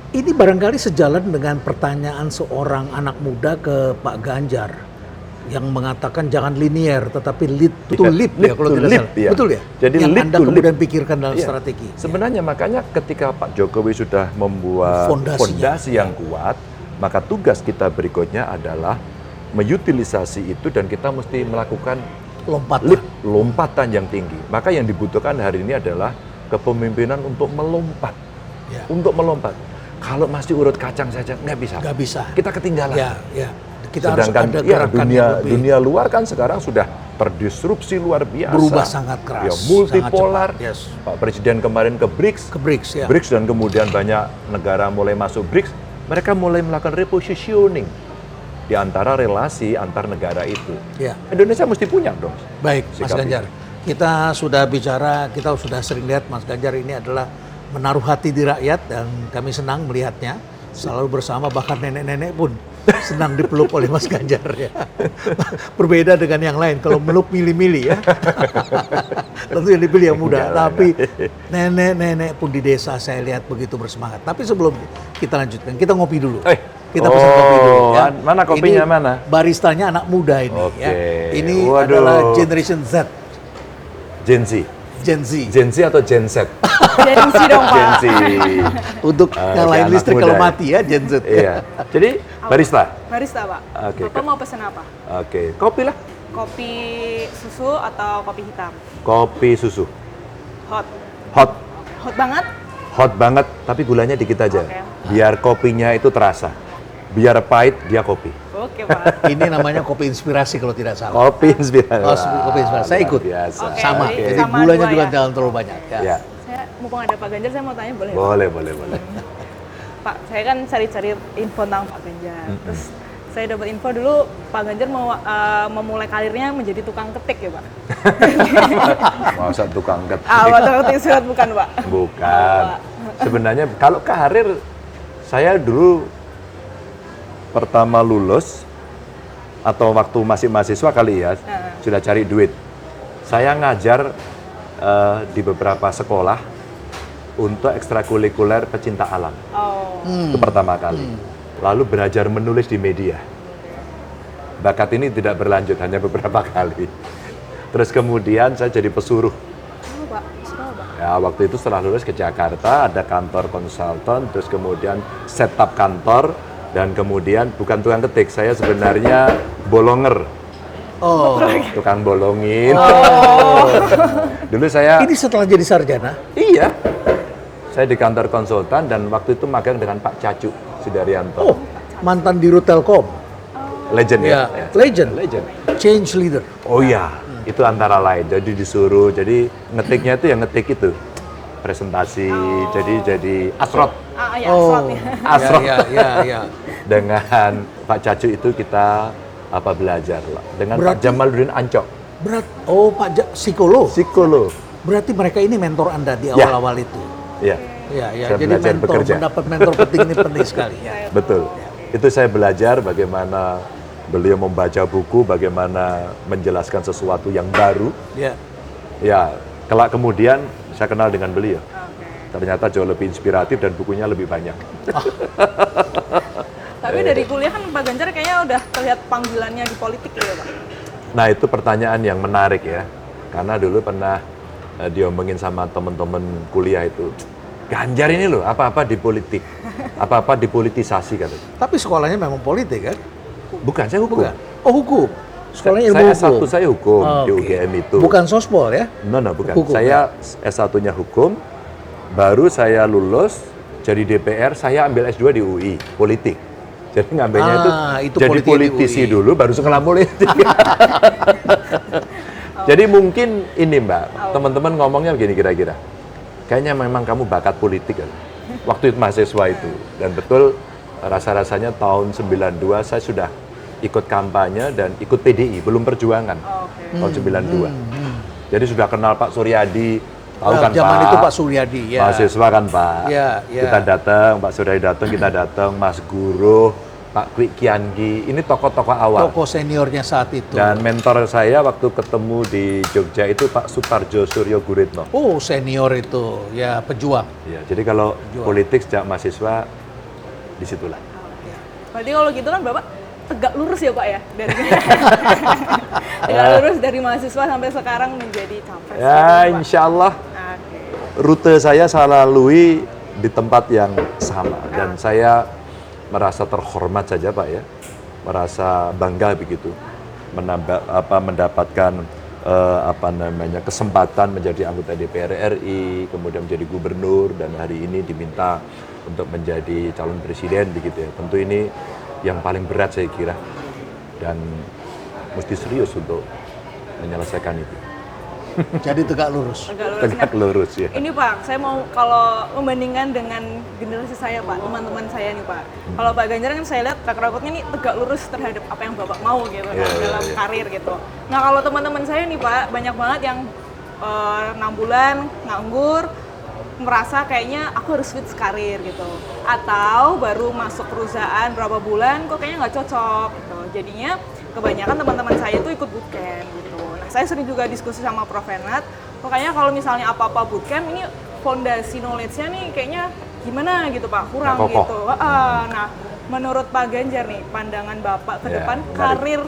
Ini barangkali sejalan dengan pertanyaan seorang anak muda ke Pak Ganjar yang mengatakan jangan linear tetapi lead to leap ya kalau to tidak leap, salah. ya. Betul ya? Jadi yang lead Anda to kemudian leap. pikirkan dalam Iya. strategi. Sebenarnya makanya ketika Pak Jokowi sudah membuat Fondasinya. fondasi yang kuat, maka tugas kita berikutnya adalah mengutilisasi itu dan kita mesti melakukan Lompatan. lompatan yang tinggi. Maka yang dibutuhkan hari ini adalah kepemimpinan untuk melompat. Ya. Untuk melompat. Kalau masih urut kacang saja nggak bisa. Nggak bisa. Kita ketinggalan. Ya. Kita Sedangkan harus ada ya, gerakan yang lebih dunia luar kan sekarang sudah berdisrupsi luar biasa. berubah sangat keras. Ya, multipolar. Sangat cepat, yes. Pak Presiden kemarin ke BRICS. Ke BRICS ya. BRICS dan kemudian banyak negara mulai masuk BRICS. Mereka mulai melakukan repositioning di antara relasi antar negara itu. Ya. Indonesia mesti punya dong. Baik, Mas sikap Ganjar. Kita sudah bicara, kita sudah sering lihat Mas Ganjar ini adalah menaruh hati di rakyat dan kami senang melihatnya. Selalu bersama, bahkan nenek-nenek pun senang dipeluk oleh Mas Ganjar ya. Berbeda dengan yang lain, kalau meluk milih-milih ya. Tentu yang dipilih yang muda, tapi nenek-nenek pun di desa saya lihat begitu bersemangat. Tapi sebelum kita lanjutkan, kita ngopi dulu. Kita pesan kopi dulu ya. Mana kopinya, ini mana? Baristanya anak muda ini ya. Ini adalah Generation Z. Gen Z. Gen Z. Gen Z atau Gen Z? Gen Z dong, Gen Pak. Z. Untuk nyalain anak listrik muda kalau ya. mati ya, Gen Z. Iya. Jadi barista. Barista, Pak. Oke. Bapak mau pesen apa? Oke, kopi lah. Kopi susu atau kopi hitam? Kopi susu. Hot. Hot. Hot banget? Hot banget, tapi gulanya dikit aja. Oke. Biar kopinya itu terasa. Biar pahit, dia kopi. Oke, Pak. Ini namanya kopi inspirasi kalau tidak salah. Kopi inspirasi. Oh, kopi inspirasi. Saya ikut. Biasa. Oke, Sama. jadi Jadi sama gulanya dua juga ya? jangan terlalu banyak. Ya. Ya. Saya mumpung ada Pak Ganjar, saya mau tanya boleh? Pak? Boleh. Pak, saya kan cari-cari info tentang Pak Ganjar. Terus saya dapat info dulu Pak Ganjar mau memulai karirnya menjadi tukang ketik ya, Pak? Masa tukang ketik? Tukang ketik surat bukan, Pak? Bukan. Sebenarnya kalau karir, saya dulu pertama lulus atau waktu masih mahasiswa kali ya, sudah cari duit. Saya ngajar di beberapa sekolah untuk ekstrakurikuler pecinta alam. Oh. Itu pertama kali. Lalu belajar menulis di media. Bakat ini tidak berlanjut, hanya beberapa kali. Terus kemudian saya jadi pesuruh. Oh, Pak. Suruh, Pak. Ya, waktu itu setelah lulus ke Jakarta, ada kantor konsultan, terus kemudian setup kantor, dan kemudian bukan tukang ketik, saya sebenarnya bolonger. Oh. Tukang bolongin. Dulu saya... Ini setelah jadi sarjana? Iya. Saya di kantor konsultan dan waktu itu magang dengan Pak Cacu Sudaryanto. Oh, mantan Dirut Telkom. Legend ya? Ya, legend. Change leader. Oh iya, itu antara lain. Jadi disuruh, jadi ngetiknya itu yang ngetik itu. Presentasi, jadi asrot. Ya, Oh, Asrot. ya. Dengan Pak Cacu itu kita belajar lah. Dengan Pak Jamaluddin Ancok. Psikolog. Psikolog. Berarti mereka ini mentor Anda di awal-awal itu. Iya. Ya. Saya Jadi belajar mentor, bekerja. mendapat mentor penting ini penting sekali. Ya. Betul. Itu saya belajar bagaimana beliau membaca buku, bagaimana menjelaskan sesuatu yang baru. Ya. Ya, kelak kemudian saya kenal dengan beliau. Ternyata jauh lebih inspiratif dan bukunya lebih banyak. Tapi dari kuliah kan Pak Ganjar kayaknya udah terlihat panggilannya di politik ya, Pak? Nah, itu pertanyaan yang menarik ya. Karena dulu pernah diomongin sama teman-teman kuliah itu. Ganjar ini loh, apa-apa di politik. Apa-apa dipolitisasi katanya. Tapi sekolahnya memang politik kan? Bukan, saya hukum. Bukan. Oh, hukum. Sekolahnya ilmu Saya hukum. S1 saya hukum di Oke. UGM itu. Bukan sospol ya? No, bukan. Hukum, Saya S1-nya hukum, baru saya lulus jadi DPR, saya ambil S2 di UI, politik. Jadi ngambilnya itu jadi politik di politisi UI. dulu, baru sekolah politik. Jadi mungkin ini Mbak, teman-teman ngomongnya begini kira-kira. Kayaknya memang kamu bakat politik kan? Waktu itu mahasiswa itu. Dan betul, rasa-rasanya tahun 92 saya sudah ikut kampanye dan ikut PDI, belum perjuangan. Tahun 92. Jadi sudah kenal Pak Suryadi, tahu kan zaman Pak? itu Pak Suryadi ya. Mahasiswa kan Pak. Ya. Kita datang, Pak Suryadi datang, kita datang, Mas Guru, Pak Kwi Kiangi, ini tokoh-tokoh awal. Tokoh seniornya saat itu. Dan mentor saya waktu ketemu di Jogja itu Pak Suparjo Suryo Guritno. Oh, senior itu, ya pejuang. Ya, jadi kalau politik sejak mahasiswa, disitulah. Berarti kalau gitu kan Bapak tegak lurus ya Pak ya? Tegak lurus dari mahasiswa sampai sekarang menjadi capres. Ya, insya Allah Oke. rute saya saya lalui di tempat yang sama. Dan saya merasa terhormat saja Pak ya, merasa bangga begitu, mendapatkan kesempatan menjadi anggota DPR RI, kemudian menjadi gubernur, dan hari ini diminta untuk menjadi calon presiden begitu ya. Tentu ini yang paling berat saya kira, dan mesti serius untuk menyelesaikan itu. Jadi tegak lurus. Tegak lurus ya. Ini Pak, saya mau kalau membandingkan dengan generasi saya Pak, teman-teman saya nih Pak. Kalau Pak Ganjar kan saya lihat track recordnya ini tegak lurus terhadap apa yang Bapak mau gitu dalam karir gitu. Nah kalau teman-teman saya nih Pak, banyak banget yang 6 bulan nganggur, merasa kayaknya aku harus switch karir gitu. Atau baru masuk perusahaan berapa bulan kok kayaknya nggak cocok gitu. Jadinya kebanyakan teman-teman saya itu ikut bootcamp gitu. Nah, saya sering juga diskusi sama Prof. Renat, kayaknya kalau misalnya apa-apa bootcamp ini fondasi knowledge-nya nih kayaknya gimana gitu Pak, kurang gitu. Nah, menurut Pak Ganjar nih, pandangan Bapak ke depan karir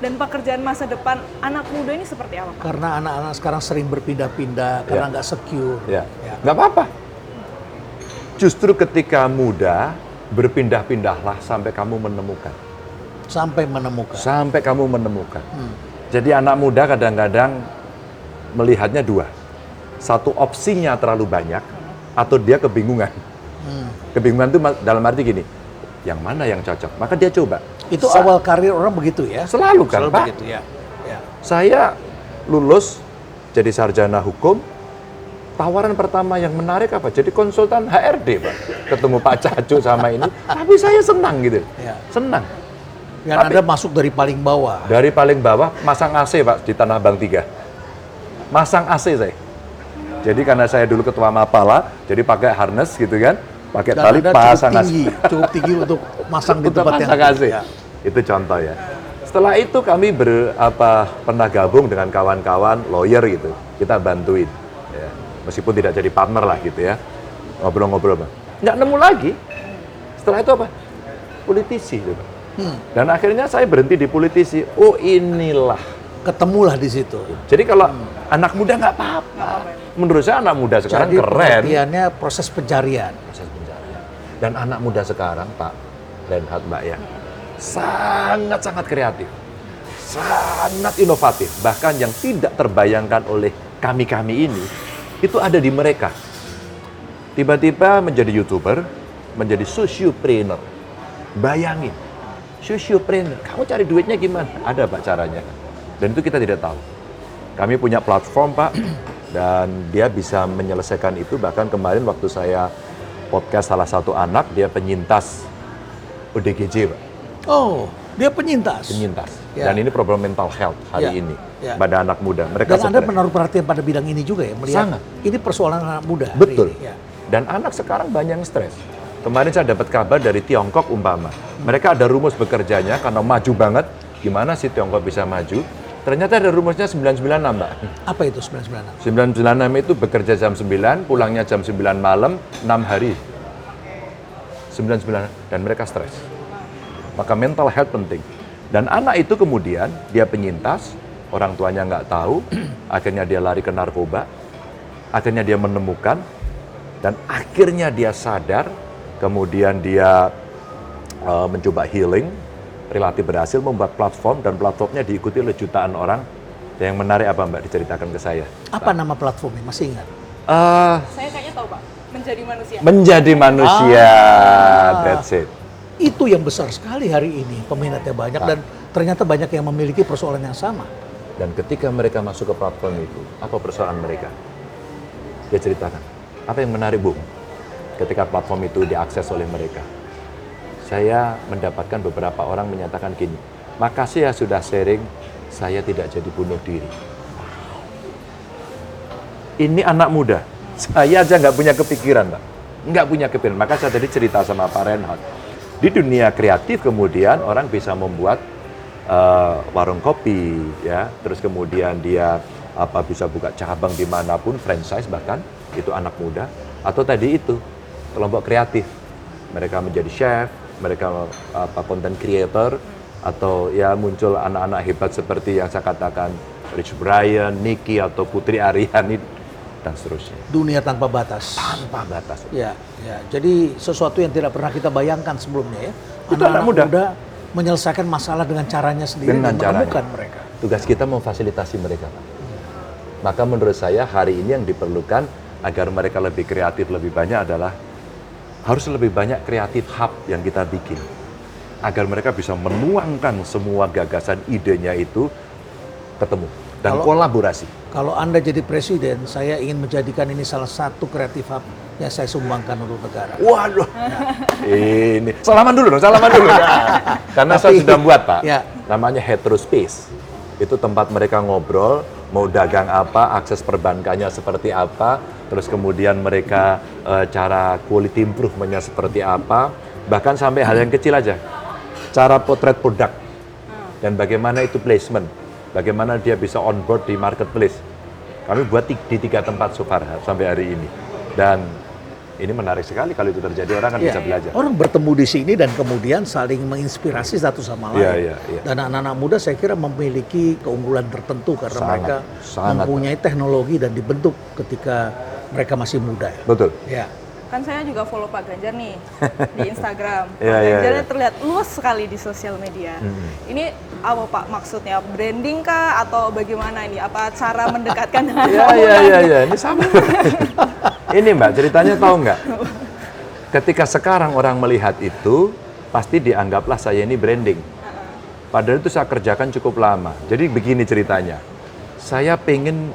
dan pekerjaan masa depan anak muda ini seperti apa Pak? Karena anak-anak sekarang sering berpindah-pindah karena nggak secure. Nggak apa-apa. Justru ketika muda, berpindah-pindahlah sampai kamu menemukan. Sampai kamu menemukan. Jadi anak muda kadang-kadang melihatnya dua. Satu, opsinya terlalu banyak, atau dia kebingungan. Kebingungan itu dalam arti gini, yang mana yang cocok? Maka dia coba. Itu awal karir orang begitu ya? Selalu kan Pak? Begitu, ya. Saya lulus jadi sarjana hukum, tawaran pertama yang menarik apa? Jadi konsultan HRD Pak. Ketemu Pak Cacu sama ini, tapi saya senang gitu. Senang. Yang Anda masuk dari paling bawah. Dari paling bawah, masang AC Pak di Tanah Abang 3. Masang AC saya. Jadi karena saya dulu ketua Mapala, jadi pakai harness gitu kan, pakai tali pasang AC. Cukup tinggi untuk masang di tempat yang AC. Itu contoh ya. Setelah itu kami pernah gabung dengan kawan-kawan lawyer gitu. Kita bantuin. Ya. Meskipun tidak jadi partner lah gitu ya. Ngobrol-ngobrol Pak. Nggak nemu lagi. Setelah itu apa? Politisi gitu. Dan akhirnya saya berhenti di politisi. Oh inilah. Ketemulah di situ. Jadi kalau anak muda nggak apa-apa. Menurut saya anak muda sekarang jadi keren. pengertiannya proses pencarian. Dan anak muda sekarang Pak Renhat Mbak ya, sangat-sangat kreatif. Sangat inovatif. Bahkan yang tidak terbayangkan oleh kami-kami ini, itu ada di mereka. Tiba-tiba menjadi YouTuber, menjadi sociopreneur. Bayangin. Sociopreneur, kamu cari duitnya gimana? Ada Pak caranya. Dan itu kita tidak tahu. Kami punya platform Pak, dan dia bisa menyelesaikan itu. Bahkan kemarin waktu saya podcast salah satu anak, dia penyintas ODGJ Pak. Oh, dia penyintas? Penyintas. Dan ini problem mental health hari ini pada anak muda. Mereka dan Anda menaruh perhatian pada bidang ini juga ya? Melihat sangat. Ini persoalan anak muda. Betul. Dan anak sekarang banyak yang stres. Kemarin saya dapat kabar dari Tiongkok umpama. Mereka ada rumus bekerjanya karena maju banget. Gimana sih Tiongkok bisa maju? Ternyata ada rumusnya 996, Mbak. Apa itu 996? 996 itu bekerja jam 9, pulangnya jam 9 malam, 6 hari. 996, dan mereka stres. Maka mental health penting. Dan anak itu kemudian, dia penyintas, orang tuanya nggak tahu, akhirnya dia lari ke narkoba, akhirnya dia menemukan, dan akhirnya dia sadar, kemudian dia mencoba healing, relatif berhasil membuat platform, dan platformnya diikuti oleh jutaan orang. Yang menarik apa Mbak diceritakan ke saya? Apa nama platformnya? Masih ingat? Saya kayaknya tahu Pak, Menjadi Manusia. Menjadi Manusia, that's it. Itu yang besar sekali hari ini, peminatnya banyak, dan ternyata banyak yang memiliki persoalan yang sama. Dan ketika mereka masuk ke platform itu, apa persoalan mereka? Dia ceritakan, apa yang menarik Bung? Ketika platform itu diakses oleh mereka, saya mendapatkan beberapa orang menyatakan gini, makasih ya sudah sharing, saya tidak jadi bunuh diri. Ini anak muda, saya aja nggak punya kepikiran, Pak. Nggak punya kepikiran, maka saya tadi cerita sama Pak Renhat. Di dunia kreatif kemudian orang bisa membuat warung kopi, ya, terus kemudian dia bisa buka cabang dimanapun, franchise bahkan, itu anak muda. Atau tadi itu, kelompok kreatif, mereka menjadi chef, mereka content creator, atau ya muncul anak-anak hebat seperti yang saya katakan Rich Brian, Nicky atau Putri Aryani dan seterusnya. Dunia tanpa batas. Tanpa batas. Ya, ya. Jadi sesuatu yang tidak pernah kita bayangkan sebelumnya ya. Itu anak muda menyelesaikan masalah dengan caranya sendiri dengan dan menemukan mereka. Tugas kita memfasilitasi mereka, Pak. Maka menurut saya hari ini yang diperlukan agar mereka lebih kreatif lebih banyak adalah harus lebih banyak kreatif hub yang kita bikin. Agar mereka bisa menuangkan semua gagasan idenya itu ketemu dan kolaborasi. Kalau Anda jadi presiden, saya ingin menjadikan ini salah satu kreatif hub yang saya sumbangkan untuk negara. Waduh, ini salaman dulu dong, salaman dulu. Nah, karena saya sudah buat Pak, ya. namanya Heterospace. Itu tempat mereka ngobrol, mau dagang apa, akses perbankannya seperti apa, terus kemudian mereka cara quality improvement-nya seperti apa, bahkan sampai hal yang kecil aja, cara potret produk dan bagaimana itu placement, bagaimana dia bisa on board di marketplace. Kami buat di 3 tempat so far sampai hari ini. Dan ini menarik sekali kalau itu terjadi, orang kan bisa belajar. Orang bertemu di sini dan kemudian saling menginspirasi satu sama lain. Iya. Dan anak-anak muda saya kira memiliki keunggulan tertentu karena mereka sangat. mempunyai teknologi dan dibentuk ketika mereka masih muda. Betul. Ya. Kan saya juga follow Pak Ganjar nih di Instagram. Pak Iya, Ganjar iya. terlihat luas sekali di sosial media. Ini apa Pak maksudnya? Branding kah atau bagaimana ini? Apa cara mendekatkan dengan Iya. Ini sama. Ini Mbak, ceritanya tahu nggak? Ketika sekarang orang melihat itu, pasti dianggaplah saya ini branding. Padahal itu saya kerjakan cukup lama. Jadi begini ceritanya. Saya pengen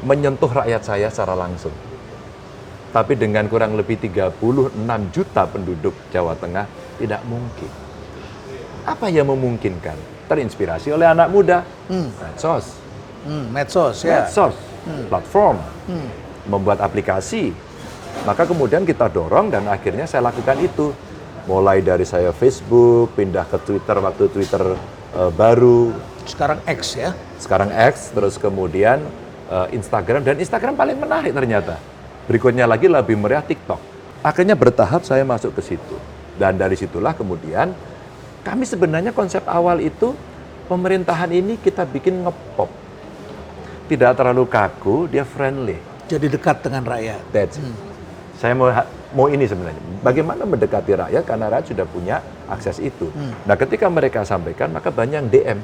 menyentuh rakyat saya secara langsung. Tapi dengan kurang lebih 36 juta penduduk Jawa Tengah, tidak mungkin. Apa yang memungkinkan? Terinspirasi oleh anak muda. Medsos. Medsos, ya. Medsos, platform, membuat aplikasi. Maka kemudian kita dorong dan akhirnya saya lakukan itu. Mulai dari saya Facebook, pindah ke Twitter waktu Twitter baru. Sekarang X ya. Sekarang X, terus kemudian Instagram. Dan Instagram paling menarik ternyata. Berikutnya lagi lebih meriah TikTok. Akhirnya bertahap saya masuk ke situ. Dan dari situlah kemudian kami sebenarnya konsep awal itu pemerintahan ini kita bikin ngepop. Tidak terlalu kaku, dia friendly. Jadi dekat dengan rakyat. That's it. Saya mau ini sebenarnya. Bagaimana mendekati rakyat karena rakyat sudah punya akses itu. Nah, ketika mereka sampaikan maka banyak yang DM.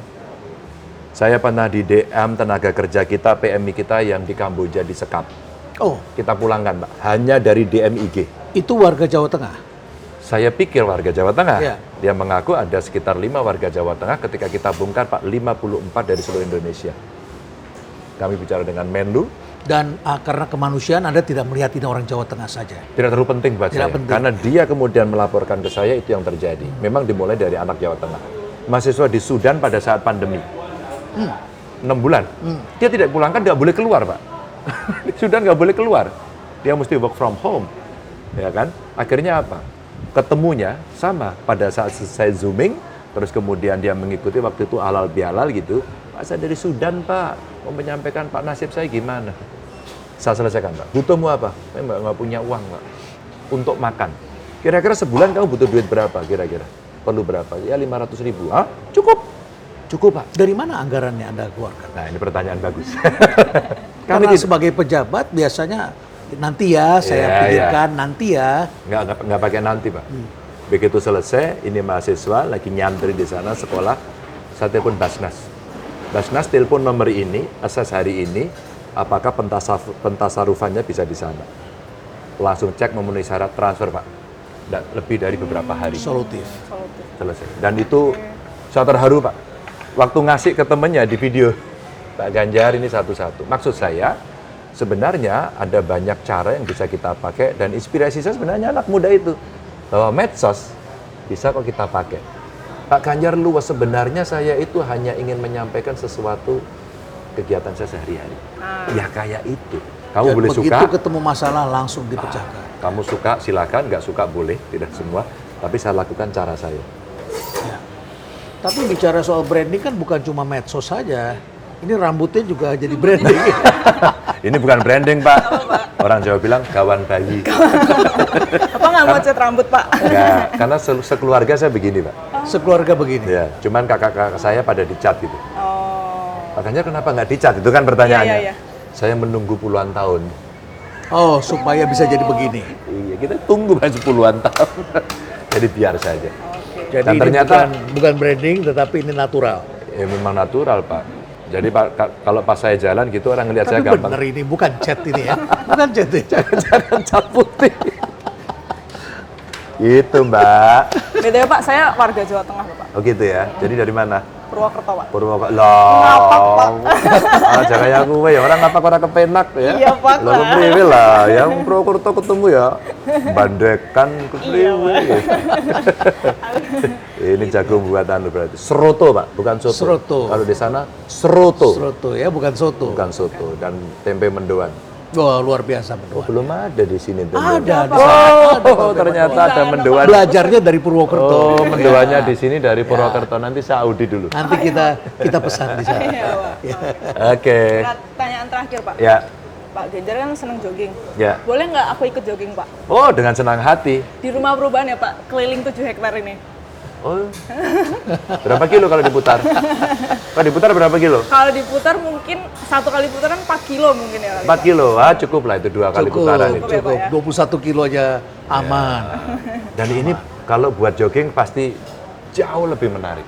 Saya pernah di DM tenaga kerja kita, PMI kita yang di Kamboja disekap. Oh, Kita pulangkan, Pak. Hanya dari DM IG. itu warga Jawa Tengah. Saya pikir warga Jawa Tengah. Iya. Dia mengaku ada sekitar 5 warga Jawa Tengah. Ketika kita bongkar, Pak, 54 dari seluruh Indonesia. Kami bicara dengan Menlu. Dan karena kemanusiaan Anda tidak melihat ini orang Jawa Tengah saja. Tidak terlalu penting buat Tidak saya. penting. Karena dia kemudian melaporkan ke saya, itu yang terjadi. Memang dimulai dari anak Jawa Tengah. Mahasiswa di Sudan pada saat pandemi. 6 bulan. Dia tidak pulangkan, nggak boleh keluar, Pak. Di Sudan nggak boleh keluar. Dia mesti work from home. Ya kan? Akhirnya apa? Ketemunya sama pada saat saya zooming, terus kemudian dia mengikuti waktu itu halal bihalal gitu. Pak, saya dari Sudan, Pak. Mau menyampaikan, Pak, nasib saya gimana? Saya selesaikan, Pak. Butuhmu apa? Saya nggak punya uang, Pak. Untuk makan. Kira-kira sebulan kamu butuh duit berapa kira-kira? Perlu berapa? Ya 500.000. Hah? Cukup. Cukup, Pak. Dari mana anggarannya Anda keluarkan? Nah, ini pertanyaan bagus. Karena sebagai pejabat biasanya nanti ya saya pikirkan, nanti ya. Nggak pakai nanti, Pak. Begitu selesai, ini mahasiswa lagi nyantri di sana sekolah, saya telepon Basnas. Basnas telepon nomor ini, akses hari ini, apakah pentasarufannya bisa di sana. Langsung cek memenuhi syarat transfer, Pak. Dan lebih dari beberapa hari. Solutif. Selesai. Dan itu saya terharu, Pak. Waktu ngasih ke temennya di video, Pak Ganjar ini satu-satu. Maksud saya, sebenarnya ada banyak cara yang bisa kita pakai dan inspirasi saya sebenarnya anak muda itu. Bahwa medsos bisa kok kita pakai. Pak Ganjar luas, sebenarnya saya itu hanya ingin menyampaikan sesuatu kegiatan saya sehari-hari. Ya kayak itu. Kamu Dan boleh begitu suka, ketemu masalah langsung dipecahkan. kamu suka silakan, nggak suka boleh, tidak semua. Tapi saya lakukan cara saya. Ya. Tapi bicara soal branding kan bukan cuma medsos saja. Ini rambutnya juga jadi branding. Ini bukan branding, Pak. Orang Jawa bilang gawan bayi. Apa nggak mau cat rambut, Pak? Enggak, karena sekeluarga saya begini, Pak. Sekeluarga begini. Ya, cuman kakak-kakak saya pada dicat gitu. Oh. Pak Ganjar kenapa nggak dicat? Itu kan pertanyaannya. Iya. Saya menunggu puluhan tahun. Oh, supaya bisa jadi begini. Iya, kita tunggu masih puluhan tahun. Jadi biar saja. Jadi Dan ini ternyata bukan branding, tetapi ini natural. ya memang natural, Pak. Jadi kalau pas saya jalan gitu orang ngelihat saya Tapi gampang. bener ini bukan chat ini ya. Bukan chat ya. Jangan cat putih. Gitu Mbak. BTW Pak, saya warga Jawa Tengah loh Pak. Oh gitu ya. Jadi dari mana? Purwokerto Pak. Purwokerto. Ngapak, Pak. Jangan kayak aku ya. Orang ngapak orang kepenak ya. Iya, Pak. Lalu priwe lah. Yang Purwokerto ketemu ya. Bandekan ke priwe. Iya, Ini jago buatan lu berarti. Seroto Pak, bukan soto. Seroto. Kalau di sana seroto. Soto ya, bukan soto. Bukan soto. Dan tempe mendoan. Wah, luar biasa mendoan. Belum ada di sini tempe. Ada di Pak. sana. Oh, ternyata ada mendoan. Belajarnya dari Purwokerto. Oh, mendoannya di sini dari Purwokerto. Nanti saya audi dulu. Nanti kita pesan di sana. Iya Pak. Oke. Pertanyaan terakhir Pak. Ya, Pak Ganjar kan seneng jogging. ya. Boleh nggak aku ikut jogging Pak? Oh, dengan senang hati. Di rumah perubahan ya Pak, keliling 7 hektar ini. Oh. Berapa kilo kalau diputar? Kalau diputar berapa kilo? Kalau diputar mungkin satu kali putaran 4 kilo mungkin ya. 4 kilo. Ah, cukup lah itu 2 kali putaran itu. Cukup. Cukup, 21 kilo aja aman. Dan ini kalau buat jogging pasti jauh lebih menarik.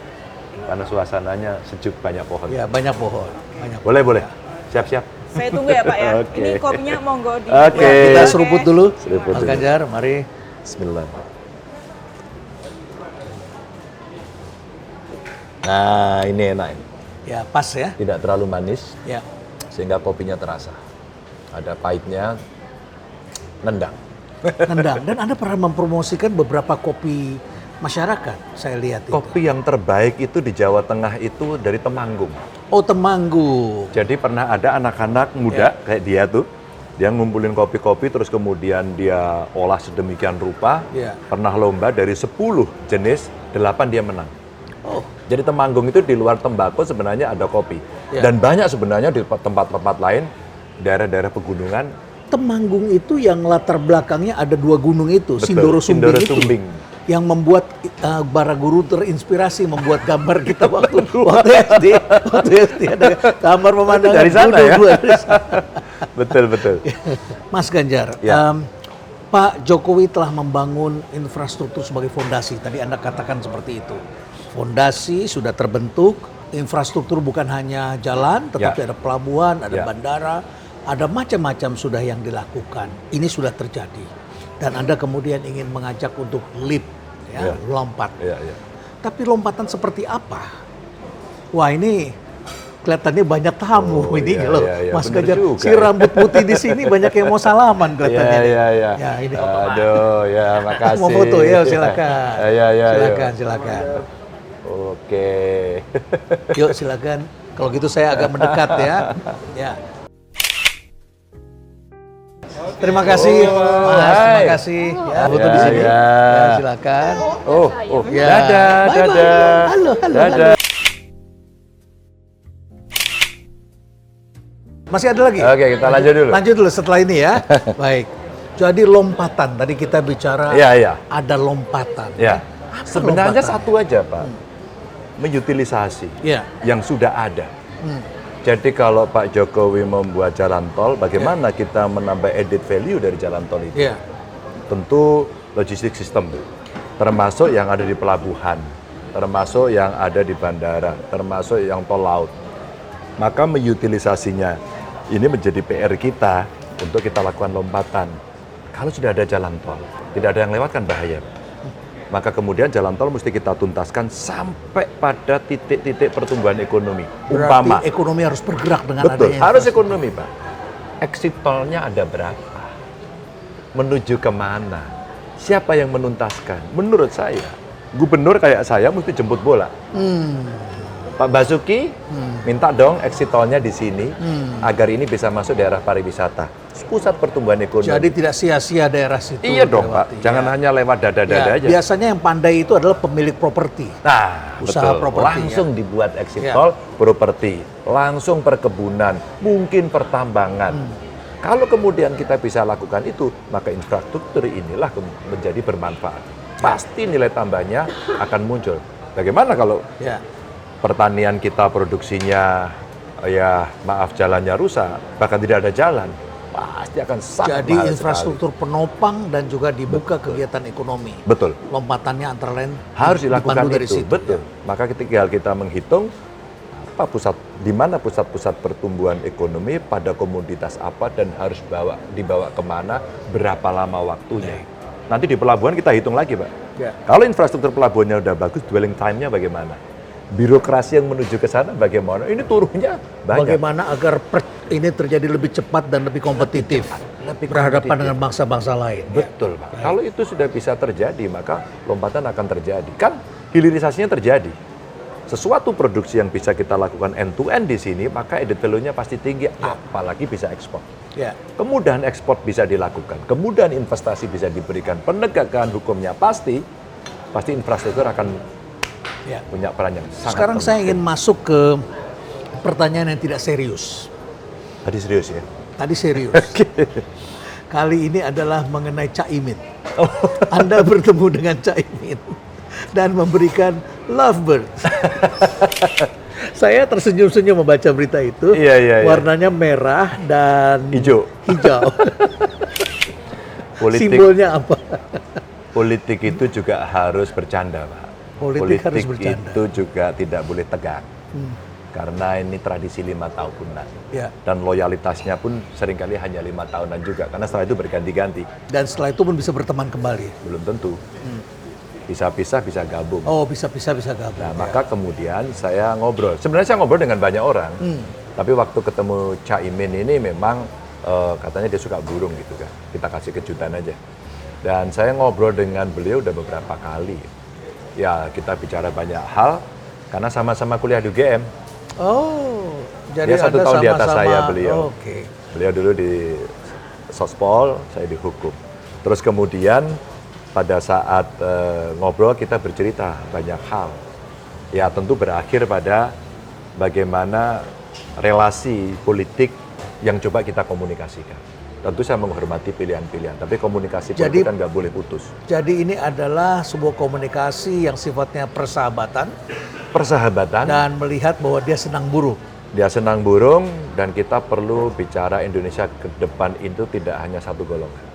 Karena suasananya sejuk, banyak pohon. Ya, banyak pohon. Banyak. Boleh, boleh. Siap-siap. Saya tunggu ya Pak ya. Oke. Ini kopinya monggo di. Oke. Ya, kita seruput dulu. Seruput Mas dulu. Ganjar, mari. Bismillah. Nah, ini enak ini. Ya, pas ya. Tidak terlalu manis, Ya. sehingga kopinya terasa. Ada pahitnya, nendang. Nendang. Dan Anda pernah mempromosikan beberapa kopi masyarakat, saya lihat itu. Kopi yang terbaik itu di Jawa Tengah itu dari Temanggung. Oh, Temanggung. Jadi pernah ada anak-anak muda kayak dia tuh, dia ngumpulin kopi-kopi terus kemudian dia olah sedemikian rupa. Ya. Pernah lomba dari 10 jenis, 8 dia menang. Oh, Jadi Temanggung itu di luar tembakau sebenarnya ada kopi. Ya. Dan banyak sebenarnya di tempat-tempat lain, daerah-daerah pegunungan. Temanggung itu yang latar belakangnya ada 2 gunung itu, Betul, Sindoro Sumbing Sindoro itu. Sumbing. Yang membuat para guru terinspirasi membuat gambar kita waktu SD. Waktu SD ada gambar pemandangan Dari sana gunung ya? dua dari sana. Betul, betul. Mas Ganjar, Ya. Pak Jokowi telah membangun infrastruktur sebagai fondasi. Tadi Anda katakan seperti itu. Fondasi sudah terbentuk, infrastruktur bukan hanya jalan, tetapi Ya. ada pelabuhan, ada Ya. bandara, ada macam-macam sudah yang dilakukan. Ini sudah terjadi. Dan Anda kemudian ingin mengajak untuk leap, ya, Ya. lompat. Iya, iya. Tapi lompatan seperti apa? Wah, ini kelihatannya banyak tamu Oh, ini iya, loh. iya, iya. Mas Bener Ganjar, juga si ya. rambut putih di sini banyak yang mau salaman kelihatannya. Iya, nih. iya, iya. Ya, ini. Aduh, ya makasih. Mau foto ya, silakan. Iya, iya, iya. Silakan, silakan. Oke. Yuk, silakan. Kalau gitu saya agak mendekat ya. Ya. Terima kasih, Mas. Terima hai. kasih. Ya, foto Ya, di sini. ya. Ya, silakan. Oh, Ya. dadah, Bye-bye. dadah. Halo, halo, Dadah. Masih ada lagi? Oke, kita lanjut dulu. Lanjut dulu setelah ini ya. Baik. Jadi lompatan, tadi kita bicara Iya, iya. ada lompatan. Ya. Apa Sebenarnya lompatan? satu aja, Pak. Mengutilisasi Ya. yang sudah ada. Hmm. Jadi kalau Pak Jokowi membuat jalan tol, bagaimana kita menambah added value dari jalan tol itu? Ya. Tentu logistik sistem, termasuk yang ada di pelabuhan, termasuk yang ada di bandara, termasuk yang tol laut. Maka mengutilisasinya ini menjadi PR kita untuk kita lakukan lompatan. Kalau sudah ada jalan tol, tidak ada yang lewat kan bahaya. Maka kemudian jalan tol mesti kita tuntaskan sampai pada titik-titik pertumbuhan ekonomi. Umpama, Berarti ekonomi harus bergerak dengan betul, adanya harus infrastruktur. ekonomi Pak. Exit tolnya ada berapa? Menuju kemana? Siapa yang menuntaskan? Menurut saya, gubernur kayak saya mesti jemput bola. Pak Basuki minta dong exit tolnya di sini agar ini bisa masuk daerah pariwisata, pusat pertumbuhan ekonomi. Jadi tidak sia-sia daerah situ. Iya dong Pak, dilewati. jangan Ya. hanya lewat dada-dada Ya, aja. biasanya yang pandai itu adalah pemilik properti. Nah, Usaha betul. properti, Langsung dibuat exit Ya. tol, properti, langsung perkebunan, mungkin pertambangan. Kalau kemudian kita bisa lakukan itu, maka infrastruktur inilah menjadi bermanfaat. Pasti nilai tambahnya akan muncul. Bagaimana kalau Ya. pertanian kita produksinya, ya maaf jalannya rusak, bahkan tidak ada jalan, pasti akan sangat Jadi mahal infrastruktur penopang dan juga dibuka kegiatan ekonomi. sekali. Betul. Lompatannya antara lain Harus dilakukan dipandu dari itu, situ. betul. Maka tinggal kita menghitung di mana pusat-pusat pertumbuhan ekonomi, pada komoditas apa, dan harus dibawa kemana, berapa lama waktunya. Nanti di pelabuhan kita hitung lagi, Pak. Ya. Kalau infrastruktur pelabuhannya udah bagus, dwelling time-nya bagaimana? Birokrasi yang menuju ke sana bagaimana? Ini turunnya banyak. Bagaimana agar ini terjadi lebih cepat dan lebih kompetitif, berhadapan dengan bangsa-bangsa lain. Betul, Pak. Kalau itu sudah bisa terjadi, maka lompatan akan terjadi. Kan hilirisasinya terjadi. Sesuatu produksi yang bisa kita lakukan end to end di sini, maka added value-nya pasti tinggi, apalagi bisa ekspor. Ya. Kemudahan ekspor bisa dilakukan, kemudahan investasi bisa diberikan, penegakan hukumnya pasti infrastruktur akan punya peran yang sangat Sekarang penting. saya ingin masuk ke pertanyaan yang tidak serius. Tadi serius ya? Tadi serius. Kali ini adalah mengenai Caimin. Anda bertemu dengan Caimin dan memberikan lovebird. Saya tersenyum-senyum membaca berita itu. Iya. Warnanya merah dan Hijau. Simbolnya apa? Politik itu juga harus bercanda, Pak. Politik harus bercanda. itu juga tidak boleh tegang. Karena ini tradisi 5 tahunan. Ya. Dan loyalitasnya pun seringkali hanya 5 tahunan juga. Karena setelah itu berganti-ganti. Dan setelah itu pun bisa berteman kembali. Belum tentu. Bisa pisah, bisa gabung. Oh, bisa gabung. Nah, maka kemudian saya ngobrol. Sebenarnya saya ngobrol dengan banyak orang. Tapi waktu ketemu Caimin ini memang katanya dia suka burung gitu kan. Kita kasih kejutan aja. Dan saya ngobrol dengan beliau udah beberapa kali. Ya, kita bicara banyak hal karena sama-sama kuliah di UGM. Oh, jadi dia 1 Anda tahun di atas sama-sama, saya beliau. Oke. Beliau dulu di Sospol, saya di hukum. Terus kemudian pada saat ngobrol kita bercerita banyak hal. Ya tentu berakhir pada bagaimana relasi politik yang coba kita komunikasikan. Tentu saya menghormati pilihan-pilihan, tapi komunikasi politik kan nggak boleh putus. Jadi ini adalah sebuah komunikasi yang sifatnya persahabatan. Dan melihat bahwa dia senang burung. Dia senang burung dan kita perlu bicara Indonesia ke depan itu tidak hanya satu golongan.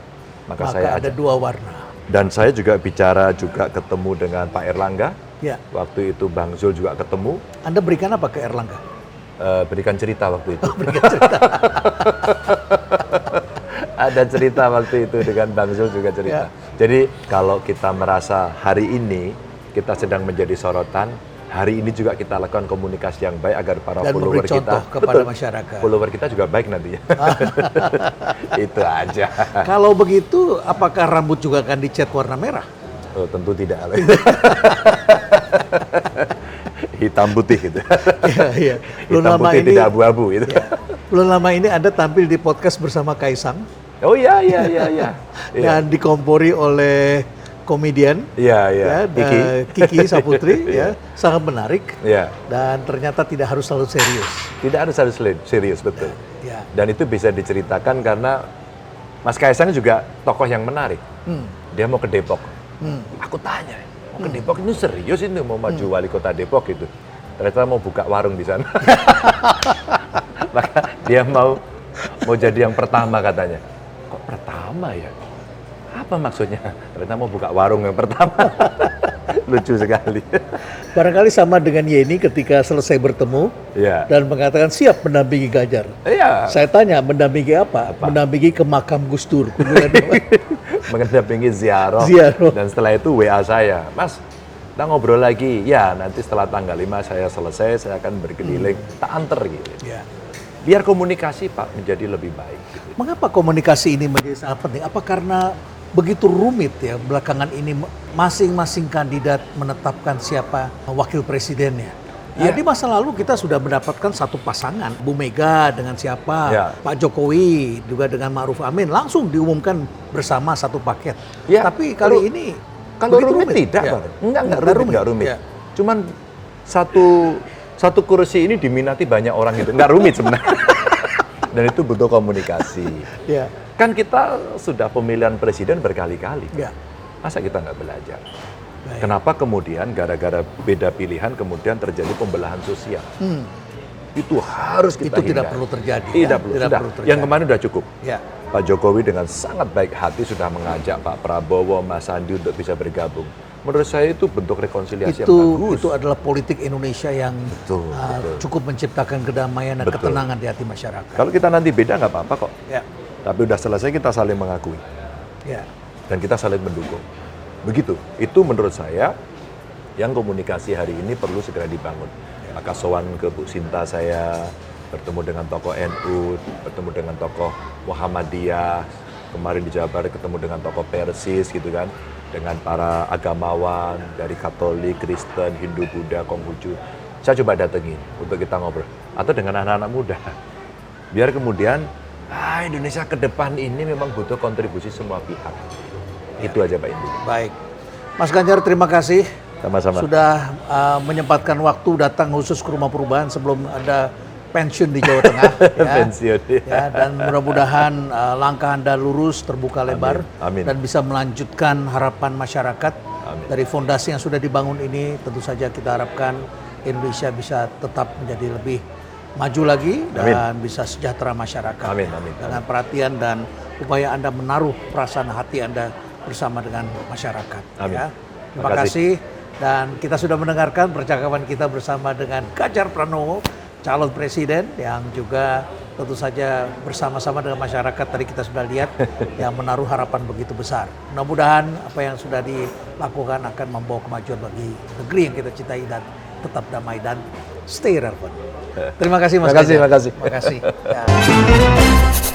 Maka saya ada 2 warna. Dan saya juga bicara ketemu dengan Pak Erlangga. Ya. Waktu itu Bang Zul juga ketemu. Anda berikan apa ke Erlangga? Berikan cerita waktu itu. Berikan cerita. Ada cerita waktu itu dengan Bang Zul juga cerita. Jadi kalau kita merasa hari ini kita sedang menjadi sorotan, hari ini juga kita lakukan komunikasi yang baik agar para dan follower memberi contoh kita kepada masyarakat. Follower kita juga baik nantinya. Itu aja. Kalau begitu, apakah rambut juga akan dicat warna merah? Oh, tentu tidak. Hitam putih gitu. Iya. Hitam putih tidak abu-abu gitu. Ya. Belum lama ini Anda tampil di podcast bersama Kaisang. Oh iya. Dan dikompori oleh komedian, Iya. Kiki Saputri, sangat menarik. Iya. Dan ternyata tidak harus selalu serius. Tidak harus serius, betul. Ya. Dan itu bisa diceritakan karena Mas Kaisang juga tokoh yang menarik. Dia mau ke Depok. Aku tanya, mau ke Depok ini serius ini mau maju wali kota Depok gitu. Ternyata mau buka warung di sana. Maka dia mau jadi yang pertama katanya. Kok pertama ya? Apa maksudnya? Ternyata mau buka warung yang pertama. Lucu sekali. Barangkali sama dengan Yeni ketika selesai bertemu dan mengatakan siap mendampingi Ganjar. Iya. Saya tanya mendampingi apa? Mendampingi ke makam Gus Dur. Mendampingi ziarah. Dan setelah itu WA saya, Mas, kita ngobrol lagi. Ya, nanti setelah tanggal 5 saya selesai, saya akan berkeliling, tak anter gitu. Ya. Biar komunikasi Pak menjadi lebih baik. Gitu. Mengapa komunikasi ini menjadi sangat penting? Apa karena begitu rumit ya belakangan ini masing-masing kandidat menetapkan siapa wakil presidennya? Ya. Di masa lalu kita sudah mendapatkan satu pasangan, Bu Mega dengan siapa, Pak Jokowi juga dengan Ma'ruf Amin, langsung diumumkan bersama satu paket. Ya. Tapi kali ini kalau rumit tidak, Enggak rumit. Ya. Cuman satu kursi ini diminati banyak orang gitu, nggak rumit sebenarnya. Dan itu butuh komunikasi. Ya. Kan kita sudah pemilihan presiden berkali-kali. Ya. Masa kita nggak belajar? Baik. Kenapa kemudian gara-gara beda pilihan kemudian terjadi pembelahan sosial? Itu harus kita hindari. Tidak perlu terjadi. Tidak perlu terjadi. Yang kemarin sudah cukup. Ya. Pak Jokowi dengan sangat baik hati sudah mengajak Pak Prabowo, Mas Sandi untuk bisa bergabung. Menurut saya itu bentuk rekonsiliasi yang itu bagus. itu adalah politik Indonesia yang Betul. cukup menciptakan kedamaian dan Betul. ketenangan di hati masyarakat. Kalau kita nanti beda nggak apa-apa kok. Ya, Tapi udah selesai kita saling mengakui ya, dan kita saling mendukung. Begitu. Itu menurut saya yang komunikasi hari ini perlu segera dibangun. Maka sowan ke Bu Sinta saya bertemu dengan tokoh NU, bertemu dengan tokoh Muhammadiyah, kemarin di Jawa Barat ketemu dengan tokoh Persis gitu kan, dengan para agamawan dari Katolik, Kristen, Hindu, Buddha, Konghucu. Saya coba datengin untuk kita ngobrol. Atau dengan anak-anak muda. Biar kemudian Indonesia ke depan ini memang butuh kontribusi semua pihak. Itu aja Pak Indi. baik. Mas Ganjar, terima kasih Sama-sama. sudah menyempatkan waktu datang khusus ke Rumah Perubahan sebelum Anda pensiun di Jawa Tengah. Pensiun, ya. Ya, dan mudah-mudahan langkah Anda lurus, terbuka lebar, Amin. dan bisa melanjutkan harapan masyarakat. Amin. Dari fondasi yang sudah dibangun ini. Tentu saja kita harapkan Indonesia bisa tetap menjadi lebih maju lagi dan bisa sejahtera masyarakat. Amin, amin. Dengan perhatian dan upaya Anda menaruh perasaan hati Anda bersama dengan masyarakat. Amin. Ya. Terima Makasih. kasih. Dan kita sudah mendengarkan percakapan kita bersama dengan Ganjar Pranowo, calon presiden yang juga tentu saja bersama-sama dengan masyarakat, tadi kita sudah lihat yang menaruh harapan begitu besar. Mudah-mudahan apa yang sudah dilakukan akan membawa kemajuan bagi negeri yang kita cintai dan tetap damai dan stay relevant. Terima kasih Mas Terima kasih, Ganjar. makasih. Terima kasih. Ya.